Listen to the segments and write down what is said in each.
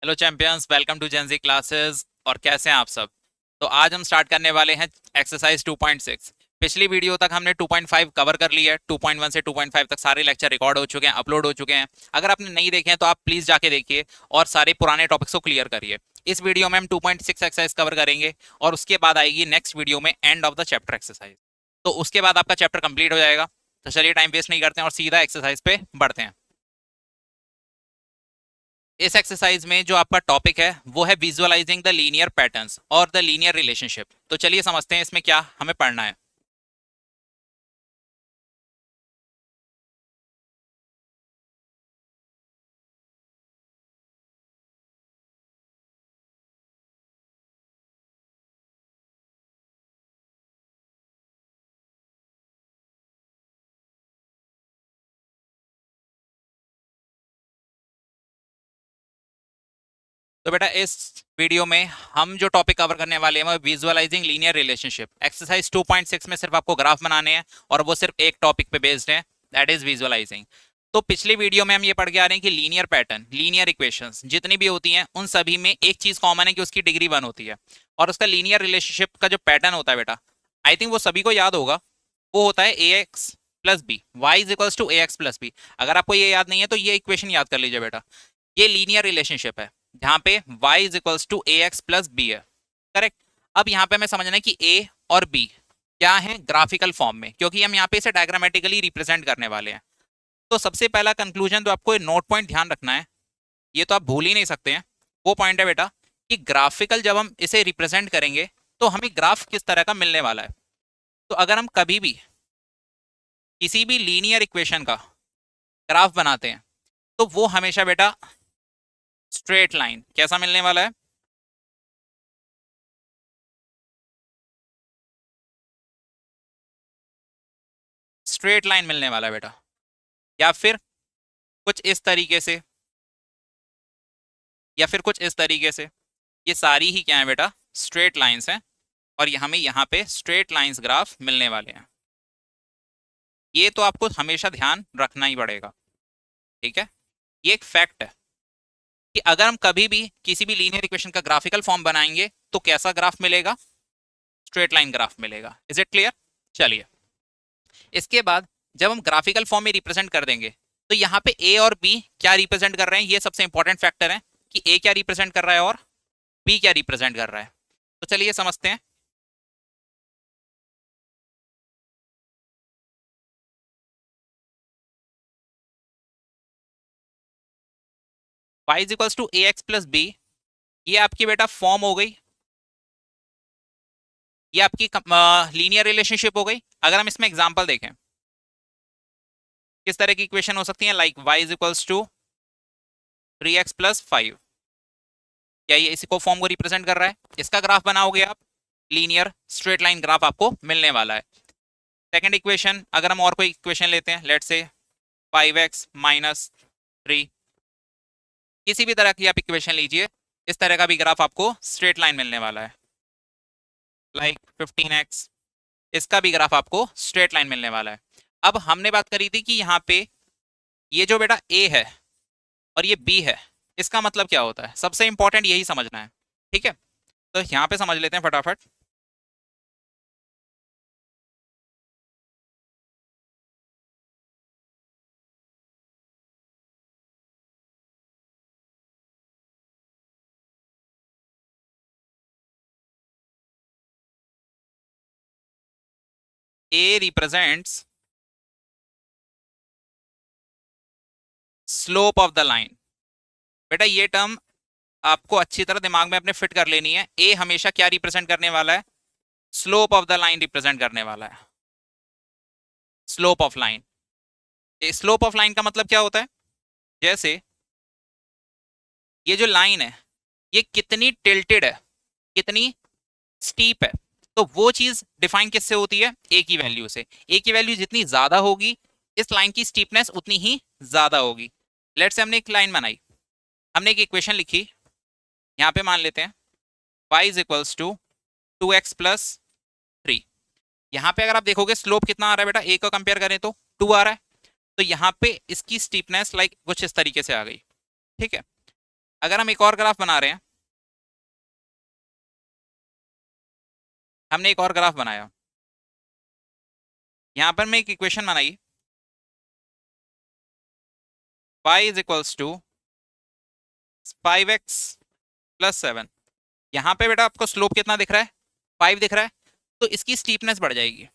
Hello champions, welcome to GenZ classes. और कैसे हैं आप सब? तो आज हम स्टार्ट करने वाले हैं एक्सरसाइज 2.6। पिछली वीडियो तक हमने 2.5 कवर कर लिया है। 2.1 से 2.5 तक सारे लेक्चर रिकॉर्ड हो चुके हैं, अपलोड हो चुके हैं। अगर आपने नहीं देखे हैं तो आप प्लीज़ जाके देखिए और सारे पुराने टॉपिक्स को क्लियर करिए। इस वीडियो में हम 2.6 एक्सरसाइज कवर करेंगे और उसके बाद आएगी नेक्स्ट वीडियो में end of the chapter exercise. तो उसके बाद आपका चैप्टर कंप्लीट हो जाएगा। तो चलिए टाइम वेस्ट नहीं करते हैं और सीधा एक्सरसाइज पे बढ़ते हैं। इस एक्सरसाइज में जो आपका टॉपिक है वो है विजुअलाइजिंग द लीनियर पैटर्न्स और द लीनियर रिलेशनशिप। तो चलिए समझते हैं इसमें क्या हमें पढ़ना है। तो बेटा इस वीडियो में हम जो टॉपिक कवर करने वाले हैं वो विजुअलाइजिंग लीनियर रिलेशनशिप। एक्सरसाइज 2.6 में सिर्फ आपको ग्राफ बनाने हैं और वो सिर्फ एक टॉपिक पे बेस्ड है, दैट इज विजुअलाइजिंग। तो पिछले वीडियो में हम ये पढ़ के आ रहे हैं कि लीनियर पैटर्न, लीनियर इक्वेशंस जितनी भी होती हैं उन सभी में एक चीज कॉमन है कि उसकी डिग्री 1 होती है। और उसका लीनियर रिलेशनशिप का जो पैटर्न होता है बेटा, आई थिंक वो सभी को याद होगा। वो होता है A x plus B, Y is equals to A x plus B. अगर आपको ये याद नहीं है तो ये इक्वेशन याद कर लीजिए बेटा। ये लीनियर रिलेशनशिप है जहां पे y is equals to A x plus b है। करेक्ट। अब यहाँ पे हमें समझना है कि a और b क्या है ग्राफिकल फॉर्म में, क्योंकि हम यहाँ पे इसे डायग्रामेटिकली रिप्रेजेंट करने वाले हैं। तो सबसे पहला कंक्लूजन तो आपको नोट पॉइंट ध्यान रखना है, ये तो आप भूल ही नहीं सकते हैं। वो पॉइंट है बेटा कि ग्राफिकल जब हम इसे रिप्रेजेंट करेंगे तो हमें ग्राफ किस तरह का मिलने वाला है। तो अगर हम कभी भी किसी भी लीनियर इक्वेशन का ग्राफ बनाते हैं तो वो हमेशा बेटा स्ट्रेट लाइन कैसा मिलने वाला है? स्ट्रेट लाइन मिलने वाला है बेटा। या फिर कुछ इस तरीके से, या फिर कुछ इस तरीके से। ये सारी ही क्या है बेटा? स्ट्रेट लाइंस हैं। और ये हमें यहाँ पे स्ट्रेट लाइंस ग्राफ मिलने वाले हैं। ये तो आपको हमेशा ध्यान रखना ही पड़ेगा, ठीक है। ये एक फैक्ट है कि अगर हम कभी भी किसी भी लीनियर इक्वेशन का ग्राफिकल फॉर्म बनाएंगे तो कैसा ग्राफ मिलेगा? स्ट्रेट लाइन ग्राफ मिलेगा। Is it clear? चलिए, इसके बाद जब हम ग्राफिकल फॉर्म में रिप्रेजेंट कर देंगे तो यहाँ पे ए और बी क्या रिप्रेजेंट कर रहे हैं, ये सबसे इंपॉर्टेंट फैक्टर है कि ए क्या रिप्रेजेंट कर रहा है और बी क्या रिप्रेजेंट कर रहा है। तो चलिए समझते हैं। y is equals to A x plus b, ये आपकी बेटा फॉर्म हो गई, ये आपकी लीनियर रिलेशनशिप हो गई। अगर हम इसमें एग्जांपल देखें किस तरह की इक्वेशन हो सकती है, like y is equals to 3x+5। क्या ये इसी को फॉर्म को रिप्रेजेंट कर रहा है? इसका ग्राफ बनाओगे आप, लीनियर स्ट्रेट लाइन ग्राफ आपको मिलने वाला है। सेकंड इक्वेशन, अगर हम और कोई इक्वेशन लेते हैं, लेट्स से 5x-3, किसी भी तरह की आप इक्वेशन लीजिए, इस तरह का भी ग्राफ आपको स्ट्रेट लाइन मिलने वाला है। लाइक 15x, इसका भी ग्राफ आपको स्ट्रेट लाइन मिलने वाला है। अब हमने बात करी थी कि यहाँ पे ये जो बेटा a है और ये b है, इसका मतलब क्या होता है? सबसे इंपॉर्टेंट यही समझना है, ठीक है। तो यहाँ पे समझ लेते हैं फटाफट। a represents slope of the line. बेटा ये टर्म आपको अच्छी तरह दिमाग में अपने फिट कर लेनी है। ए हमेशा क्या रिप्रेजेंट करने वाला है? Slope of the line represent करने वाला है। Slope of line, slope of line का मतलब क्या होता है? जैसे ये जो लाइन है ये कितनी टिल्टेड है, कितनी स्टीप है, तो वो चीज डिफाइन किससे होती है? ए की वैल्यू से। ए की वैल्यू जितनी ज्यादा होगी इस लाइन की स्टीपनेस उतनी ही ज्यादा होगी। लेट्स से हमने एक लाइन बनाई, हमने एक इक्वेशन लिखी, यहाँ पे मान लेते हैं y is equals to 2x+3। यहाँ पे अगर आप देखोगे स्लोप कितना आ रहा है बेटा, ए को कंपेयर करें तो 2 आ रहा है। तो यहाँ पे इसकी स्टीपनेस लाइक कुछ इस तरीके से आ गई, ठीक है। अगर हम एक और ग्राफ बना रहे हैं, हमने एक और ग्राफ बनाया, यहां पर मैं एक इक्वेशन बनाई, y is equals to 5x+7। यहां पे बेटा आपको स्लोप कितना दिख रहा है, 5 दिख रहा है, तो इसकी स्टीपनेस बढ़ जाएगी।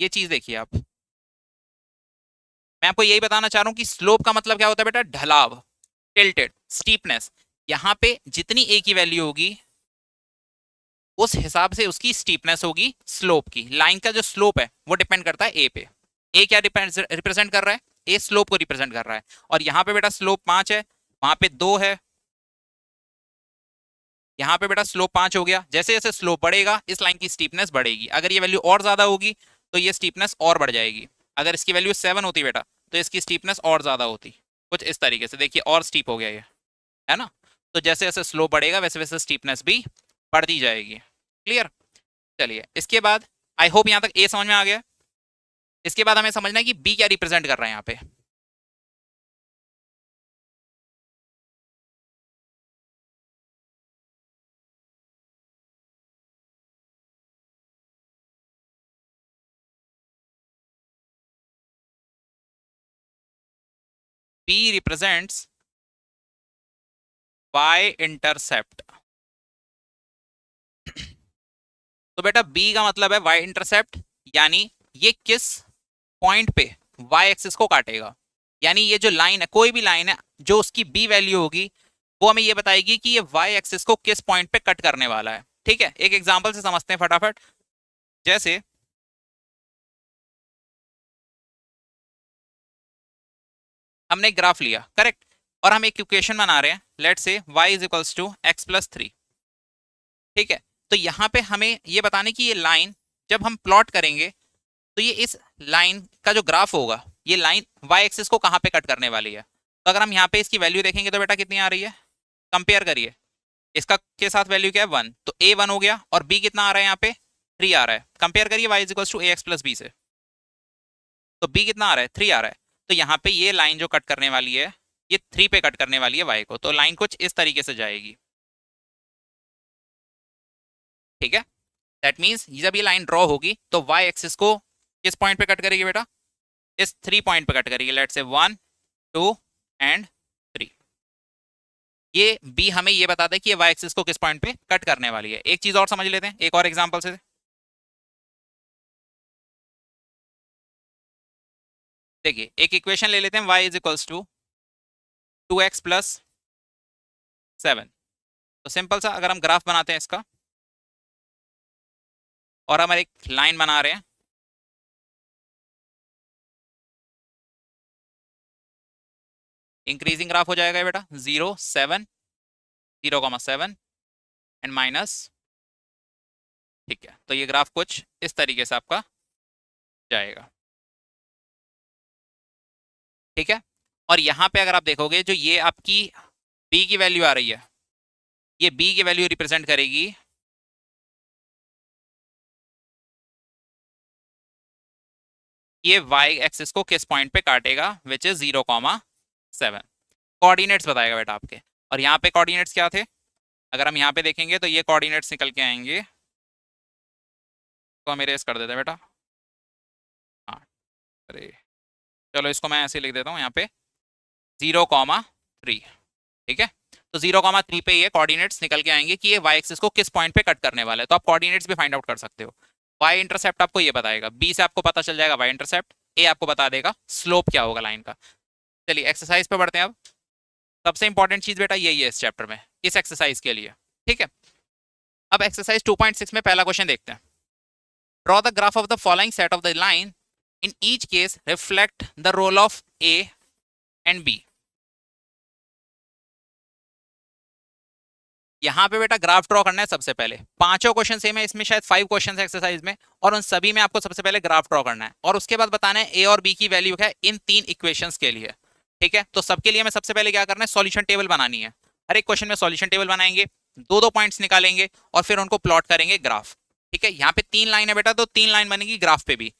ये चीज देखिए आप, मैं आपको यही बताना चाह रहा हूं कि स्लोप का मतलब क्या होता है बेटा, ढलाव, टिल्टेड, स्टीपनेस। यहां पे जितनी ए की वैल्यू होगी उस हिसाब से उसकी स्टीपनेस होगी स्लोप की। लाइन का जो स्लोप है वो डिपेंड करता है ए पे। ए क्या रिप्रेजेंट कर रहा है, ए स्लोप को रिप्रेजेंट कर रहा है। और यहाँ पे बेटा स्लोप 5 है, वहां पे 2 है, यहाँ पे बेटा स्लोप 5 हो गया। जैसे जैसे स्लोप बढ़ेगा इस लाइन की स्टीपनेस बढ़ेगी। अगर ये वैल्यू और ज्यादा होगी तो ये स्टीपनेस और बढ़ जाएगी। अगर इसकी वैल्यू 7 होती बेटा तो इसकी स्टीपनेस और ज्यादा होती, कुछ इस तरीके से। देखिए और स्टीप हो गया ये, है ना। तो जैसे जैसे स्लोप बढ़ेगा वैसे वैसे स्टीपनेस भी बढ़ती जाएगी। क्लियर। चलिए इसके बाद, आई होप यहाँ तक ए समझ में आ गया। इसके बाद हमें समझना है कि बी क्या रिप्रेजेंट कर रहा है यहाँ पे। B represents y intercept. तो बेटा बी का मतलब है वाई इंटरसेप्ट, यानी ये किस पॉइंट पे वाई एक्सिस को काटेगा। यानी ये जो लाइन है, कोई भी लाइन है जो उसकी बी वैल्यू होगी वो हमें ये बताएगी कि ये वाई एक्सिस को किस पॉइंट पे कट करने वाला है। ठीक है, एक एग्जांपल से समझते हैं फटाफट। जैसे हमने एक ग्राफ लिया, करेक्ट, और हम एक इक्वेशन बना रहे हैं, let's say y is equals to x+3। ठीक है, तो यहाँ पे हमें ये बताने की ये लाइन जब हम प्लॉट करेंगे तो ये इस लाइन का जो ग्राफ होगा, ये लाइन y एक्सिस को कहाँ पे कट करने वाली है। तो अगर हम यहाँ पे इसकी वैल्यू देखेंगे तो बेटा कितनी आ रही है, कंपेयर करिए, इसका के साथ वैल्यू क्या है 1, तो a 1 हो गया, और b कितना आ रहा है यहाँ पे 3 आ रहा है। कंपेयर करिए y is equals to ax+b से, तो b कितना आ रहा है 3 आ रहा है। तो यहाँ पे ये लाइन जो कट करने वाली है ये 3 पे कट करने वाली है y को। तो लाइन कुछ इस तरीके से जाएगी। ठीक है, दैट मीन्स जब ये लाइन ड्रॉ होगी तो y एक्सिस को किस पॉइंट पे कट करेगी बेटा, इस 3 पॉइंट पे कट करेगी। Let's say 1, 2 and 3। ये b हमें ये बताता है कि ये y एक्सिस को किस पॉइंट पे कट करने वाली है। एक चीज और समझ लेते हैं एक और एग्जांपल से। देखिए एक इक्वेशन ले लेते हैं, y is equals to 2x+7। तो सिंपल सा अगर हम ग्राफ बनाते हैं इसका, और हम एक लाइन बना रहे हैं, इंक्रीजिंग ग्राफ हो जाएगा बेटा, 0 7 0,7 एंड माइनस। ठीक है, तो ये ग्राफ कुछ इस तरीके से आपका जाएगा। ठीक है, और यहाँ पे अगर आप देखोगे जो ये आपकी बी की वैल्यू आ रही है, ये बी की वैल्यू रिप्रेजेंट करेगी ये वाई एक्सिस को किस पॉइंट पे काटेगा, विच इज 0,7। कोऑर्डिनेट्स बताएगा बेटा आपके। और यहाँ पे कोऑर्डिनेट्स क्या थे, अगर हम यहाँ पे देखेंगे तो ये कोऑर्डिनेट्स निकल के आएंगे, तो हम इरेज कर देते हैं बेटा। हाँ, अरे चलो इसको मैं ऐसे लिख देता हूँ यहाँ पे 0,3। ठीक है, तो 0,3 पे ये कोऑर्डिनेट्स निकल के आएंगे कि ये वाई एक्सिस को किस पॉइंट पे कट करने वाला है। तो आप कोऑर्डिनेट्स भी फाइंड आउट कर सकते हो। वाई इंटरसेप्ट आपको ये बताएगा, बी से आपको पता चल जाएगा वाई इंटरसेप्ट, ए आपको बता देगा स्लोप क्या होगा लाइन का। चलिए एक्सरसाइज पे बढ़ते हैं अब। सबसे इंपॉर्टेंट चीज बेटा यही है इस चैप्टर में, इस एक्सरसाइज के लिए। ठीक है, अब एक्सरसाइज 2.6 में पहला क्वेश्चन देखते हैं। Draw the graph of the following set of the line, in each case reflect the role of a and b. यहाँ पे बेटा ग्राफ ड्रॉ करना है सबसे पहले। पांचों क्वेश्चन सेम है, इसमें शायद 5 क्वेश्चन है एक्सरसाइज में, और उन सभी में आपको सबसे पहले ग्राफ ड्रॉ करना है, और उसके बाद बताना है ए और बी की वैल्यू क्या है इन 3 इक्वेशंस के लिए। ठीक है, तो सबके लिए हमें सबसे पहले क्या करना है, सॉल्यूशन टेबल बनानी है। हर एक क्वेश्चन में सॉल्यूशन टेबल बनाएंगे, दो दो पॉइंट्स निकालेंगे और फिर उनको प्लॉट करेंगे ग्राफ। ठीक है, यहाँ पे 3 लाइन है बेटा, तो 3 लाइन बनेगी ग्राफ पे भी,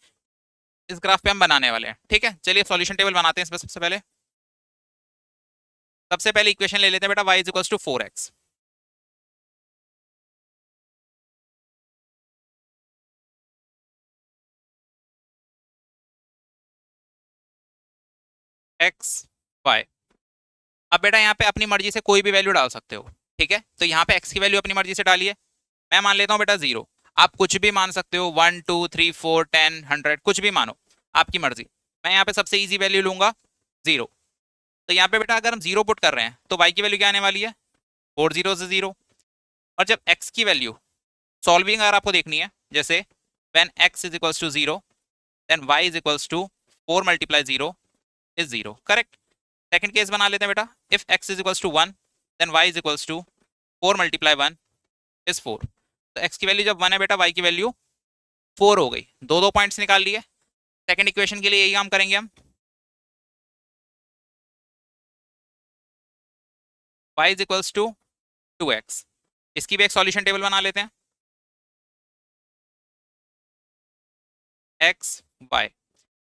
इस ग्राफ पे हम बनाने वाले हैं। ठीक है, चलिए सॉल्यूशन टेबल बनाते हैं इसमें सबसे पहले। सबसे पहले इक्वेशन ले लेते हैं बेटा, y is equal to 4x। X y. अब बेटा यहाँ पे अपनी मर्जी से कोई भी वैल्यू डाल सकते हो, ठीक है। तो यहाँ पे x की वैल्यू अपनी मर्जी से डालिए। मैं मान लेता हूँ बेटा 0। आप कुछ भी मान सकते हो, 1 2 3 4 10 100 कुछ भी मानो, आपकी मर्जी। मैं यहाँ पे सबसे इजी वैल्यू लूंगा 0। तो यहाँ पे बेटा अगर हम 0 पुट कर रहे हैं तो y की वैल्यू क्या आने वाली है, 4 0 से 0। और जब x की वैल्यू सॉल्विंग अगर आपको देखनी है, जैसे when x is equals to 0 then y is equals to 4 multiply 0 is 0, correct. Second case बना लेते हैं बेटा, if x is equals to 1 then y is equals to 4 multiply 1 is 4। तो x की वैल्यू जब 1 है बेटा, y की वैल्यू 4 हो गई। दो दो पॉइंट्स निकाल लिए। सेकंड इक्वेशन के लिए यही काम करेंगे हम। y is equals to 2x। इसकी भी एक सॉल्यूशन टेबल बना लेते हैं। x y,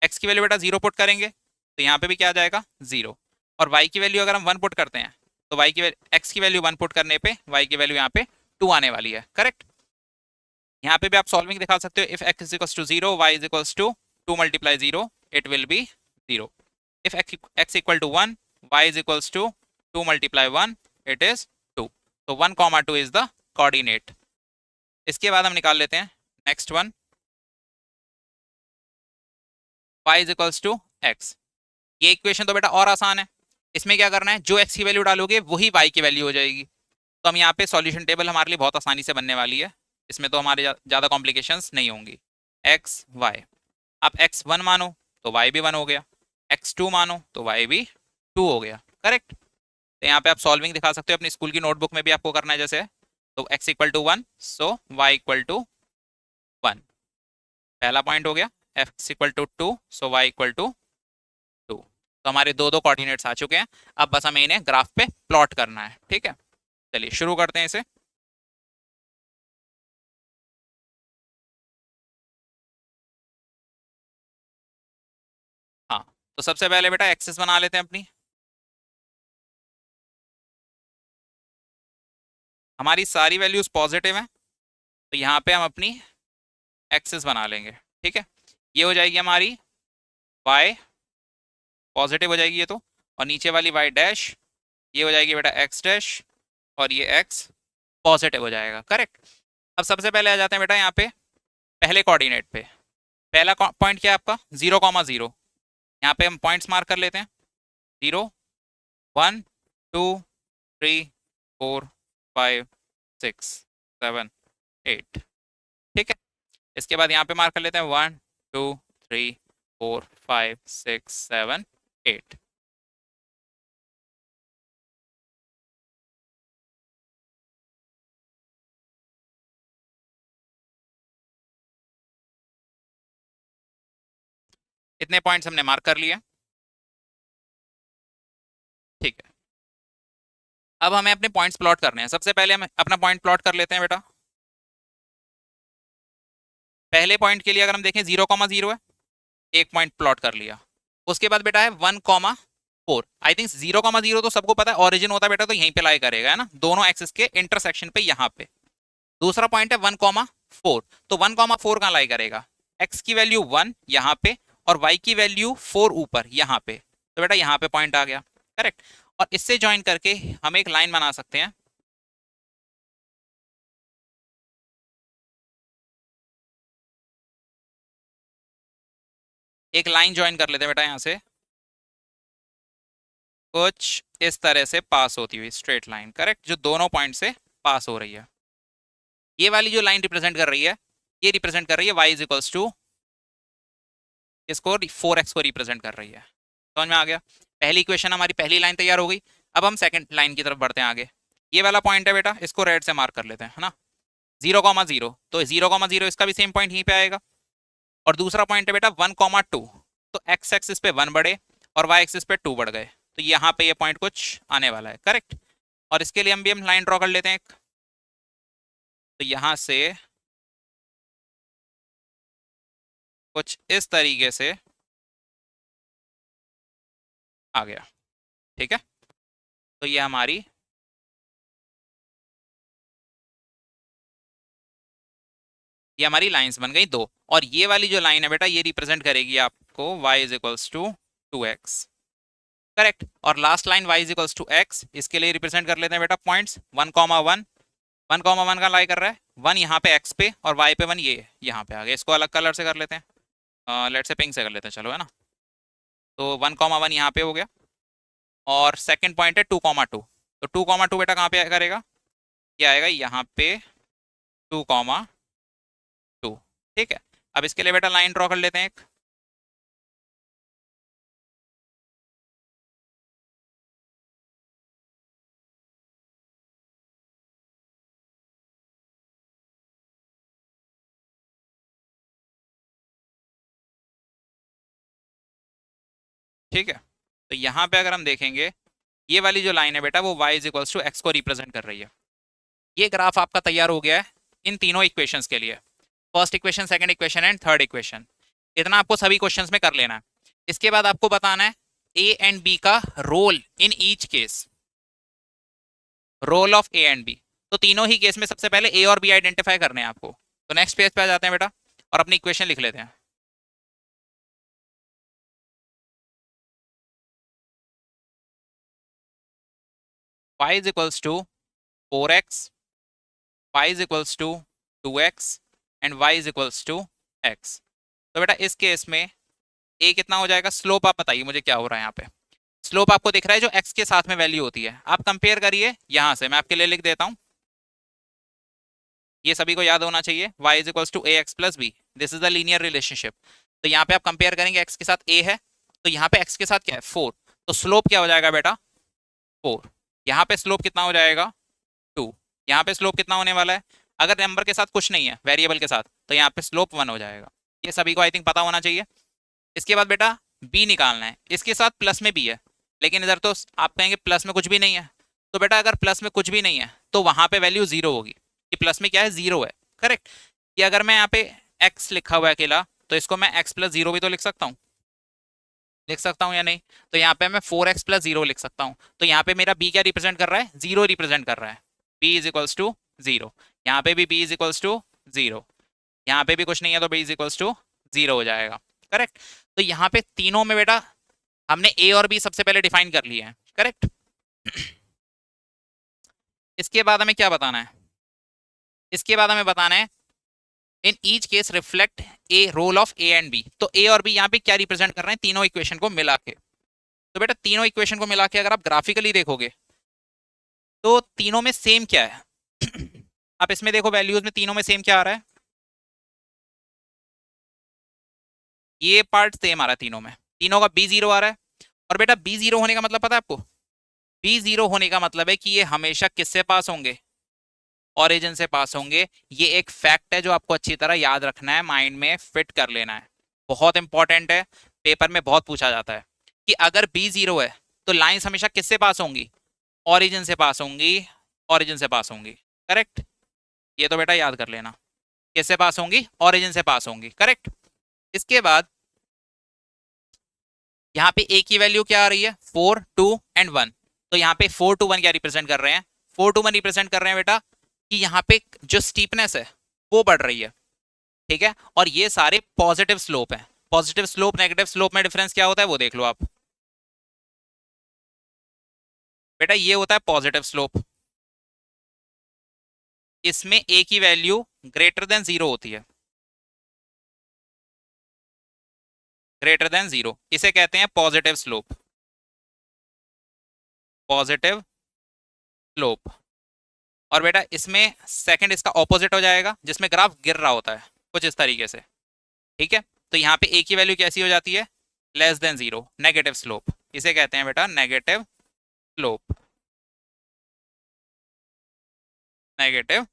x की वैल्यू बेटा 0 पुट करेंगे तो यहाँ पे भी क्या आ जाएगा 0। और y की वैल्यू अगर हम 1 पुट करते हैं तो x की वैल्यू 1 पुट करने पे y की वैल्यू यहाँ पे 2 आने वाली है, करेक्ट। यहाँ पे भी आप सॉल्विंग दिखा सकते हो। If x is equals to 0 y is equals to 2 multiply 0 it will be 0। If x equal to 1 y is equals to 2 multiply 1 it is 2। तो 1 कॉमा 2 इज द कोऑर्डिनेट। इसके बाद हम निकाल लेते हैं next one, y is equals to x। ये equation तो बेटा और आसान है। इसमें क्या करना है, जो x की वैल्यू डालोगे वही y की वैल्यू हो जाएगी। तो हम यहाँ पे सॉल्यूशन टेबल हमारे लिए बहुत आसानी से बनने वाली है। इसमें तो हमारे ज़्यादा कॉम्प्लिकेशंस नहीं होंगी। एक्स वाई, आप x1 मानो तो y भी 1 हो गया, x2 मानो तो y भी 2 हो गया, करेक्ट। तो यहाँ पे आप सॉल्विंग दिखा सकते हो, अपनी स्कूल की नोटबुक में भी आपको करना है जैसे। तो x equal to 1 so y equal to 1, पहला पॉइंट हो गया। x equal to 2 so y equal to 2। तो हमारे दो दो कोऑर्डिनेट्स आ चुके हैं। अब बस हमें इन्हें ग्राफ पे प्लॉट करना है, ठीक है। चलिए शुरू करते हैं इसे। हाँ, तो सबसे पहले बेटा एक्सिस बना लेते हैं अपनी। हमारी सारी वैल्यूज पॉजिटिव हैं तो यहाँ पे हम अपनी एक्सिस बना लेंगे, ठीक है। ये हो जाएगी हमारी y, पॉजिटिव हो जाएगी ये तो। और नीचे वाली y डैश, ये हो जाएगी बेटा x डैश। और ये x पॉजिटिव हो जाएगा, करेक्ट। अब सबसे पहले आ जाते हैं बेटा यहाँ पे पहले कोऑर्डिनेट पे। पहला पॉइंट क्या है आपका, 0,0। यहाँ पे हम पॉइंट्स मार्क कर लेते हैं। 0 1 2 3 4 5 6 7 8, ठीक है। इसके बाद यहाँ पे मार्क कर लेते हैं 1 2 3 4 5 6 7 8। इतने पॉइंट्स हमने मार्क कर लिए, ठीक है। अब हमें अपने पॉइंट्स प्लॉट करने हैं। सबसे पहले हम अपना पॉइंट प्लॉट कर लेते हैं बेटा। पहले पॉइंट के लिए अगर हम देखें 0,0 है, एक पॉइंट प्लॉट कर लिया। उसके बाद बेटा है 1,4। आई थिंक 0,0 तो सबको पता है, ऑरिजिन होता है बेटा तो यहीं पे लाई करेगा, है ना, दोनों एक्सिस के इंटरसेक्शन पे यहाँ पे। दूसरा पॉइंट है 1,4। तो 1,4 कहाँ लाई करेगा, एक्स की वैल्यू 1 यहाँ पे और वाई की वैल्यू 4 ऊपर यहाँ पे। तो बेटा यहाँ पे पॉइंट आ गया, करेक्ट। और इससे ज्वाइन करके हम एक लाइन बना सकते हैं। एक लाइन ज्वाइन कर लेते हैं बेटा यहाँ से, कुछ इस तरह से पास होती हुई स्ट्रेट लाइन, करेक्ट, जो दोनों पॉइंट से पास हो रही है। ये वाली जो लाइन रिप्रेजेंट कर रही है, ये रिप्रेजेंट कर रही है y इज इक्वल्स टू, इसको 4x को रिप्रेजेंट कर रही है। समझ में आ गया। पहली इक्वेशन हमारी पहली लाइन तैयार हो गई। अब हम सेकंड लाइन की तरफ बढ़ते हैं आगे। ये वाला पॉइंट है बेटा, इसको रेड से मार्क कर लेते हैं, है ना। 0,0, तो 0,0 इसका भी सेम पॉइंट यहीं पे आएगा। और दूसरा पॉइंट है बेटा 1,2। तो x एक्सिस पे 1 बढ़े और y एक्सिस पे 2 बढ़ गए, तो यहाँ पे ये पॉइंट कुछ आने वाला है, करेक्ट। और इसके लिए हम लाइन ड्रॉ कर लेते हैं एक। तो यहाँ से कुछ इस तरीके से आ गया, ठीक है। तो ये हमारी लाइंस बन गई दो, और ये वाली जो लाइन है बेटा ये रिप्रेजेंट करेगी आपको y is equals to 2x। Correct. और last line y is equals to x, इसके लिए रिप्रेजेंट कर लेते हैं बेटा पॉइंट्स 1,1, 1,1 का लाई कर रहा है 1 यहाँ पे x पे, और y पे 1 ये यहाँ पे आ गया। इसको अलग कलर से कर लेते हैं, लेट से पिंक से कर लेते हैं, चलो, है ना। तो 1,1 यहाँ पे हो गया, और सेकंड पॉइंट है 2,2। तो 2,2 बेटा कहाँ पे करेगा, ये आएगा यहाँ पे 2,2। ठीक है। अब इसके लिए बेटा लाइन ड्रॉ कर लेते हैं एक। ठीक है। तो यहाँ पे अगर हम देखेंगे, ये वाली जो लाइन है बेटा वो y is equals to x को रिप्रेजेंट कर रही है। ये ग्राफ आपका तैयार हो गया है इन तीनों इक्वेशंस के लिए, first equation, second equation and third equation. इतना आपको सभी क्वेश्चंस में कर लेना है। इसके बाद आपको बताना है ए एंड बी का role in each case, role of a and b. तो तीनों ही केस में सबसे पहले ए और बी आइडेंटिफाई करने हैं आपको। तो नेक्स्ट पेज पे आ जाते हैं बेटा, और अपनी इक्वेशन लिख लेते हैं। y is equals to 4x, y is equals to 2x and y is equals to x। तो बेटा इस केस में a कितना हो जाएगा, स्लोप आप बताइए मुझे क्या हो रहा है यहाँ पे। स्लोप आपको दिख रहा है जो x के साथ में वैल्यू होती है, आप कंपेयर करिए यहाँ से, मैं आपके लिए लिख देता हूँ, ये सभी को याद होना चाहिए। y is equals to A x plus b, this is the linear relationship. तो यहाँ पे आप कंपेयर करेंगे x के साथ a है, तो यहाँ पे x के साथ क्या है 4, तो स्लोप क्या हो जाएगा बेटा 4। यहाँ पे स्लोप कितना हो जाएगा 2। यहाँ पे स्लोप कितना होने वाला है, अगर नंबर के साथ कुछ नहीं है वेरिएबल के साथ, तो यहाँ पे स्लोप 1 हो जाएगा। ये सभी को आई थिंक पता होना चाहिए। इसके बाद बेटा b निकालना है, इसके साथ प्लस में b है, लेकिन इधर तो आप कहेंगे प्लस में कुछ भी नहीं है। तो बेटा अगर प्लस में कुछ भी नहीं है तो वहां पे वैल्यू जीरो होगी, कि प्लस में क्या है जीरो है। करेक्ट। कि अगर मैं यहाँ पे x लिखा हुआ है अकेला, तो इसको मैं x प्लस जीरो भी तो लिख सकता हूँ, लिख सकता हूँ या नहीं। तो यहाँ पे मैं 4x प्लस जीरो लिख सकता हूँ। तो यहाँ पे मेरा b क्या रिप्रेजेंट कर रहा है, जीरो रिप्रेजेंट कर रहा है। b is equals to zero. यहाँ पे भी b is equals to zero, यहाँ पे भी कुछ नहीं है तो b is equals to zero हो जाएगा। करेक्ट। तो यहाँ पे तीनों में बेटा हमने a और b सबसे पहले डिफाइन कर लिए हैं। करेक्ट। इसके बाद हमें क्या बताना है, इसके बाद हमें बताना है in each case reflect a role of a and b. तो ए और बी यहाँ पे क्या रिप्रेजेंट कर रहे हैं, तीनों इक्वेशन को मिला के। तो बेटा तीनों इक्वेशन को मिला के अगर आप ग्राफिकली देखोगे तो तीनों में सेम क्या है आप इसमें देखो वैल्यूज में तीनों में सेम क्या आ रहा है, ये पार्ट सेम आ रहा है तीनों में, तीनों का बी जीरो आ रहा है। और बेटा बी जीरो होने का मतलब पता है आपको, बी जीरो होने का मतलब है कि ये हमेशा किससे पास होंगे, ओरिजिन से पास होंगे। ये एक फैक्ट है जो आपको अच्छी तरह याद रखना है, माइंड में फिट कर लेना है, बहुत इंपॉर्टेंट है, पेपर में बहुत पूछा जाता है कि अगर बी जीरो है तो लाइंस हमेशा किससे पास होंगी, ओरिजिन से पास होंगी, ओरिजिन से पास होंगी। करेक्ट। ये तो बेटा याद कर लेना, किससे पास होंगी, ओरिजिन से पास होंगी। करेक्ट। इसके बाद यहाँ पे ए की वैल्यू क्या आ रही है, 4, 2 एंड 1। तो यहाँ पे 4 to 1 क्या रिप्रेजेंट कर रहे हैं, 4 to 1 रिप्रेजेंट कर रहे हैं बेटा कि यहाँ पे जो स्टीपनेस है वो बढ़ रही है। ठीक है। और ये सारे पॉजिटिव स्लोप हैं। पॉजिटिव स्लोप नेगेटिव स्लोप में डिफरेंस क्या होता है वो देख लो आप बेटा, ये होता है पॉजिटिव स्लोप, इसमें ए की वैल्यू ग्रेटर देन जीरो होती है, ग्रेटर देन जीरो, इसे कहते हैं पॉजिटिव स्लोप, पॉजिटिव स्लोप। और बेटा इसमें सेकंड इसका ऑपोजिट हो जाएगा, जिसमें ग्राफ गिर रहा होता है कुछ इस तरीके से। ठीक है। तो यहाँ पे ए की वैल्यू कैसी हो जाती है, less than zero, negative slope, इसे कहते हैं बेटा negative slope, negative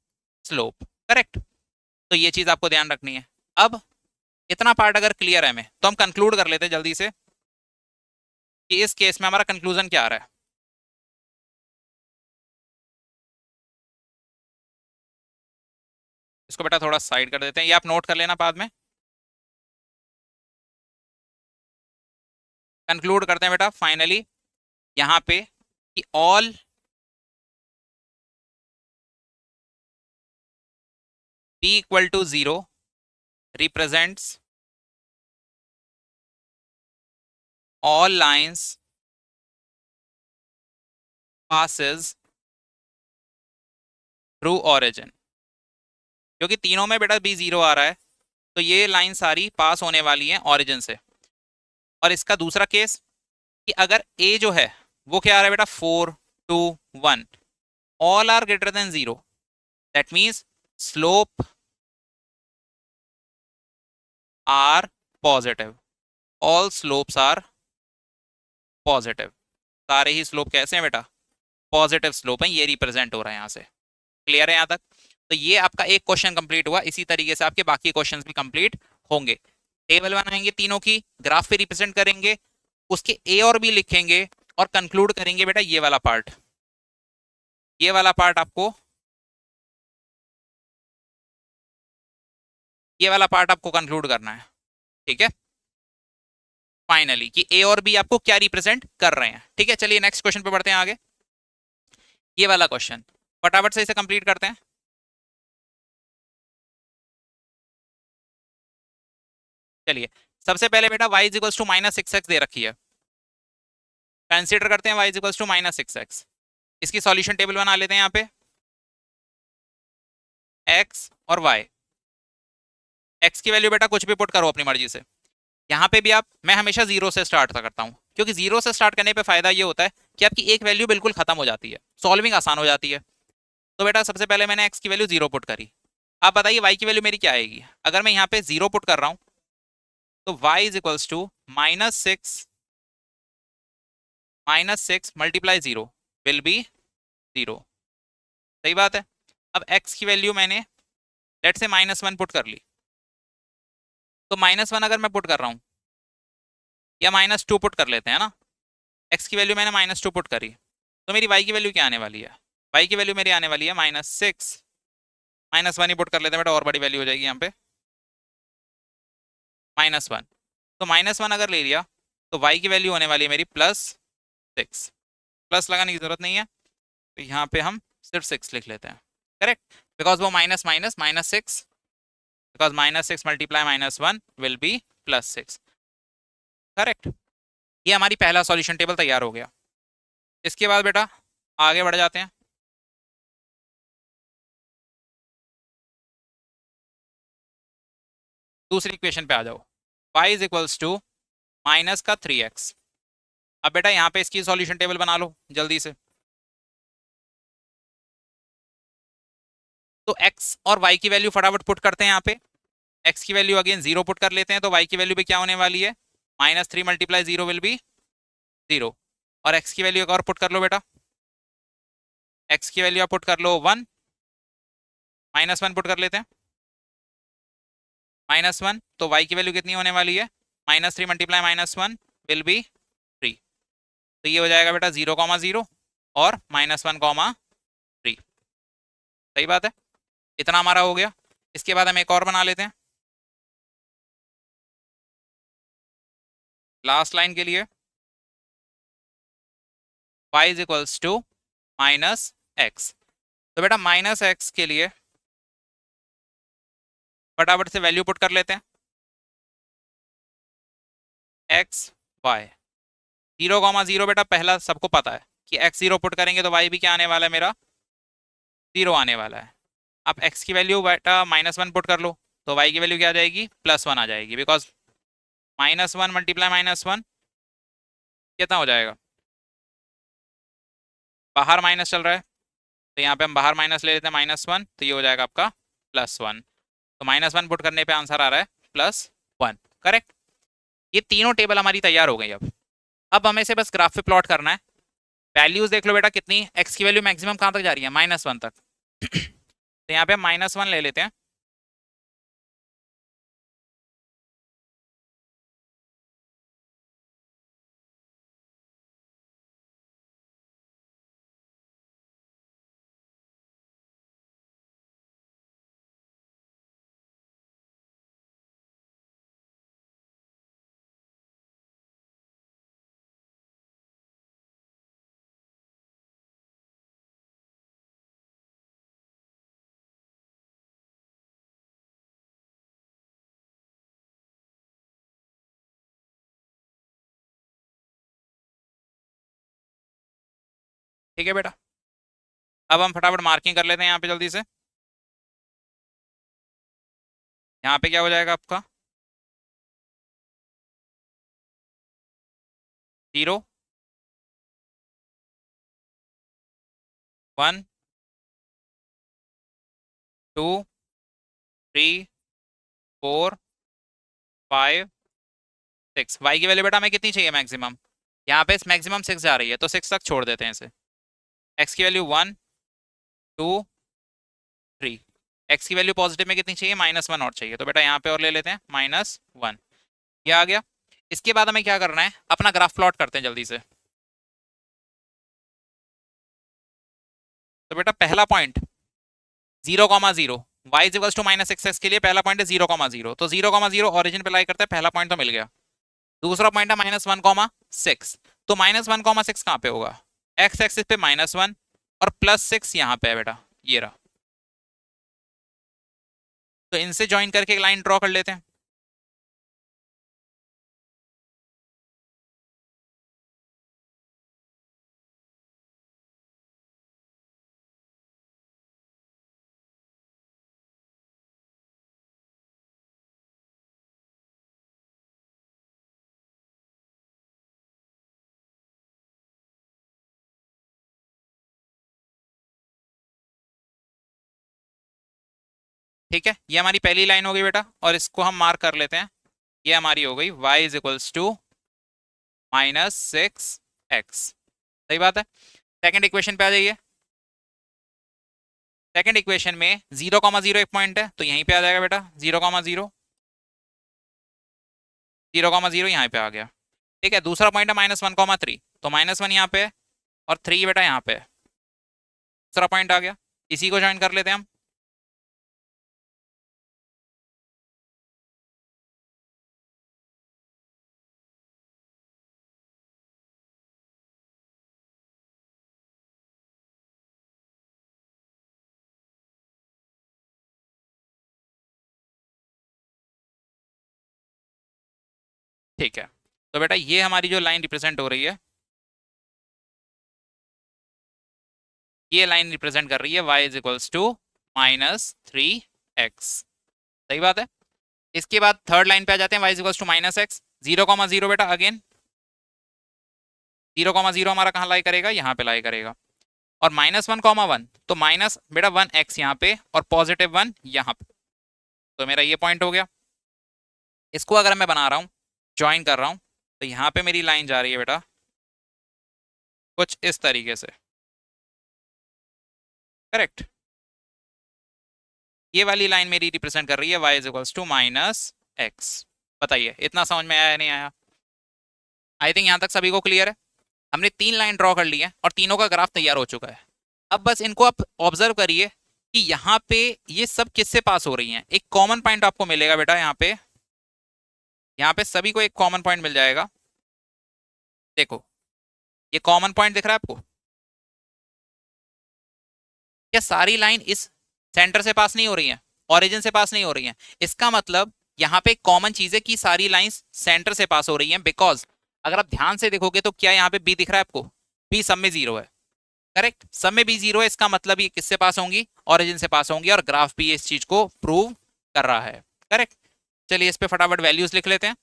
slope. Correct. तो ये चीज आपको ध्यान रखनी है। अब इतना पार्ट अगर क्लियर है हमें, तो हम कंक्लूड कर लेते हैं जल्दी से कि इस केस में हमारा कंक्लूजन क्या आ रहा है। इसको बेटा थोड़ा साइड कर देते हैं, ये आप नोट कर लेना बाद में। कंक्लूड करते हैं बेटा फाइनली, यहाँ पे कि all p equal to 0 represents all lines passes through origin। क्योंकि तीनों में बेटा b 0 आ रहा है, तो ये लाइन सारी पास होने वाली है ओरिजिन से। और इसका दूसरा केस कि अगर a जो है वो क्या आ रहा है बेटा 4 2 1, all are greater than 0, that means slope are positive, all slopes are positive. सारे ही स्लोप कैसे हैं बेटा, पॉजिटिव स्लोप है, ये रिप्रेजेंट हो रहा है यहाँ से। क्लियर है यहाँ तक? तो ये आपका एक क्वेश्चन कंप्लीट हुआ। इसी तरीके से आपके बाकी क्वेश्चंस भी कंप्लीट होंगे। टेबल बनाएंगे तीनों की, ग्राफ पे रिप्रेजेंट करेंगे, उसके ए और बी लिखेंगे और कंक्लूड करेंगे बेटा ये वाला पार्ट। ये वाला पार्ट आपको, ये वाला पार्ट आपको कंक्लूड करना है। ठीक है, फाइनली कि ए और बी आपको क्या रिप्रेजेंट कर रहे हैं। ठीक है, चलिए नेक्स्ट क्वेश्चन पे बढ़ते हैं आगे। ये वाला क्वेश्चन फटाफट से इसे कंप्लीट करते हैं। चलिए, सबसे पहले बेटा y is equals to -6x दे रखी है। कंसीडर करते हैं y is equals to -6x। इसकी सॉल्यूशन टेबल बना लेते हैं यहाँ पे। x और y, x की वैल्यू बेटा कुछ भी पुट करो अपनी मर्जी से। यहाँ पे भी आप, मैं हमेशा जीरो से स्टार्ट करता हूँ, क्योंकि जीरो से स्टार्ट करने पे फायदा ये होता है कि आपकी एक वैल्यू बिल्कुल खत्म हो जाती है, सॉल्विंग आसान हो जाती है। तो बेटा सबसे पहले मैंने x की वैल्यू जीरो पुट करी। आप बताइए y की वैल्यू मेरी क्या आएगी। अगर मैं यहाँ पे जीरो पुट कर रहा हूँ तो y is equals to -6 multiply zero will be zero. सही बात है। अब x की वैल्यू मैंने लेट से -1 पुट कर ली, तो -1 अगर मैं पुट कर रहा हूँ, या -2 पुट कर लेते हैं ना, x की वैल्यू मैंने -2 पुट करी, तो मेरी y की वैल्यू क्या आने वाली है। y की वैल्यू मेरी आने वाली है -6, -1 ही पुट कर लेते हैं बेटा, और बड़ी वैल्यू हो जाएगी यहाँ पे -1। तो -1 अगर ले लिया तो y की वैल्यू होने वाली है मेरी +6। प्लस लगाने की जरूरत नहीं है, तो यहाँ पे हम सिर्फ 6 लिख लेते हैं। करेक्ट, बिकॉज वो minus minus -6, because -6 multiply -1 will be +6। Correct, ये हमारी पहला सॉल्यूशन टेबल तैयार हो गया। इसके बाद बेटा आगे बढ़ जाते हैं। दूसरी इक्वेशन पे आ जाओ। y is equals to minus का 3x। अब बेटा यहाँ पे इसकी सॉल्यूशन टेबल बना लो जल्दी से। तो x और y की वैल्यू फटाफट पुट करते हैं यहाँ पे। x की वैल्यू अगेन जीरो पुट कर लेते हैं, तो y की वैल्यू भी क्या होने वाली है, -3 multiply zero will be zero. और x की वैल्यू एक और पुट कर लो बेटा, x की वैल्यू आप पुट कर लो 1, -1 पुट कर लेते हैं, -1, तो y की वैल्यू कितनी होने वाली है, -3 मल्टीप्लाई -1 विल बी 3। तो ये हो जाएगा बेटा 0,0 और -1,3। सही बात है, इतना हमारा हो गया। इसके बाद हम एक और बना लेते हैं लास्ट लाइन के लिए। y is equals to -x। तो बेटा -x के लिए फटाफट से वैल्यू पुट कर लेते हैं, x y 0,0 बेटा पहला सबको पता है कि x 0 पुट करेंगे तो y भी क्या आने वाला है मेरा, 0 आने वाला है। आप x की वैल्यू बेटा -1 पुट कर लो, तो y की वैल्यू क्या आ जाएगी, +1 आ जाएगी, बिकॉज -1 मल्टीप्लाई -1 कितना हो जाएगा, बाहर माइनस चल रहा है, तो यहाँ पे हम बाहर माइनस ले लेते हैं -1, तो ये हो जाएगा आपका +1। तो -1 पुट करने पे आंसर आ रहा है +1। करेक्ट, ये तीनों टेबल हमारी तैयार हो गई। अब हमें से बस ग्राफ पे प्लॉट करना है। वैल्यूज देख लो बेटा कितनी, x की वैल्यू मैक्सिमम कहाँ तक जा रही है, -1 तक। तो यहाँ पे हम -1 ले लेते हैं, ठीक है बेटा, अब हम फटाफट मार्किंग कर लेते हैं यहाँ पे जल्दी से। यहाँ पे क्या हो जाएगा आपका 0 1 2 3 4 5 6। वाई की वैल्यू बेटा हमें कितनी चाहिए मैक्सिमम, यहाँ पे मैक्सिमम 6 जा रही है तो 6 तक छोड़ देते हैं इसे। एक्स की वैल्यू 1 2 3। एक्स की वैल्यू पॉजिटिव में कितनी चाहिए, -1 और चाहिए, तो बेटा यहाँ पे और ले लेते हैं -1। ये आ गया। इसके बाद हमें क्या करना है, अपना ग्राफ प्लॉट करते हैं जल्दी से। तो बेटा पहला point 0,0, y is equals to -6x के लिए पहला पॉइंट है 0,0, तो 0,0 ऑरिजिन पे लाई करते हैं, पहला पॉइंट तो मिल गया। दूसरा पॉइंट है -1,6, तो -1,6 कहाँ पे होगा, एक्स एक्सिस पे -1 और +6 यहाँ पे है बेटा, ये रहा। तो इनसे ज्वाइन करके एक लाइन ड्रॉ कर लेते हैं। ठीक है, ये हमारी पहली लाइन हो गई बेटा, और इसको हम मार्क कर लेते हैं। ये हमारी हो गई y is equals to -6x। सही बात है। सेकंड इक्वेशन पे आ जाइए। सेकंड इक्वेशन में 0,0 एक पॉइंट है तो यहीं पे आ जाएगा बेटा, 0,0, 0,0 यहाँ पे आ गया। ठीक है, दूसरा पॉइंट है -1,3, तो -1 यहाँ पे है और 3 बेटा यहाँ पे है। दूसरा पॉइंट आ गया, इसी को ज्वाइन कर लेते हैं हम। ठीक है, तो बेटा ये हमारी जो लाइन रिप्रेजेंट हो रही है, ये लाइन रिप्रेजेंट कर रही है y is equals to -3x। सही बात है। इसके बाद थर्ड लाइन पे आ जाते हैं, y is equals to -x। 0,0 बेटा अगेन 0,0 हमारा कहाँ लाई करेगा, यहाँ पे लाई करेगा। और -1,1, तो माइनस बेटा 1x यहाँ पे और +1 यहाँ पे, तो मेरा ये पॉइंट हो गया। इसको अगर मैं बना रहा हूँ, ज्वाइन कर रहा हूँ, तो यहाँ पे मेरी लाइन जा रही है बेटा कुछ इस तरीके से। करेक्ट, ये वाली लाइन मेरी रिप्रेजेंट कर रही है y is equals to -x। बताइए इतना समझ में आया या नहीं आया। आई थिंक यहाँ तक सभी को क्लियर है। हमने 3 लाइन ड्रॉ कर ली है और तीनों का ग्राफ तैयार हो चुका है। अब बस इनको आप ऑब्जर्व करिए कि यहाँ पे ये सब किससे पास हो रही हैं। एक कॉमन पॉइंट आपको मिलेगा बेटा यहाँ पे सभी को एक कॉमन पॉइंट मिल जाएगा। देखो ये कॉमन पॉइंट दिख रहा है आपको, क्या सारी लाइन इस सेंटर से पास नहीं हो रही हैं, ओरिजिन से पास नहीं हो रही हैं। इसका मतलब यहाँ पे कॉमन चीज है कि सारी लाइंस सेंटर से पास हो रही हैं, बिकॉज अगर आप ध्यान से देखोगे तो क्या यहाँ पे बी दिख रहा है आपको, बी सब में 0 है। करेक्ट, सब में बी 0 है, इसका मतलब ये किससे पास होंगी, ओरिजिन से पास होंगी, और ग्राफ भी इस चीज को प्रूव कर रहा है। करेक्ट, चलिए इस पे फटाफट वैल्यूज लिख लेते हैं,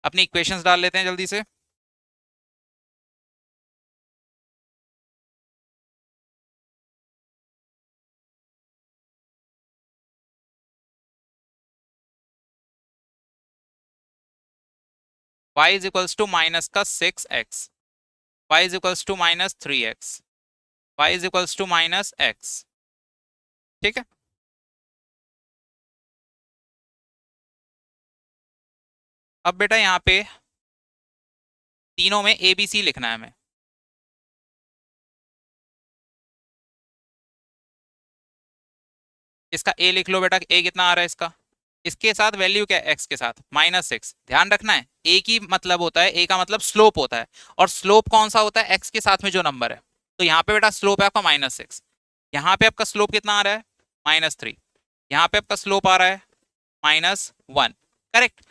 अपनी इक्वेशंस डाल लेते हैं जल्दी से। y is equals to minus का 6x, y is equals to -3x, y is equals to -x। ठीक है, अब बेटा यहाँ पे तीनों में ए बी सी लिखना है हमें। इसका ए लिख लो बेटा, ए कितना आ रहा है इसका, इसके साथ वैल्यू क्या है, एक्स के साथ -6। ध्यान रखना है ए की मतलब होता है, ए का मतलब स्लोप होता है, और स्लोप कौन सा होता है, एक्स के साथ में जो नंबर है। तो यहाँ पे बेटा स्लोप है आपका -6, यहाँ पे आपका स्लोप कितना आ रहा है -3, यहाँ पे आपका स्लोप आ रहा है -1। करेक्ट,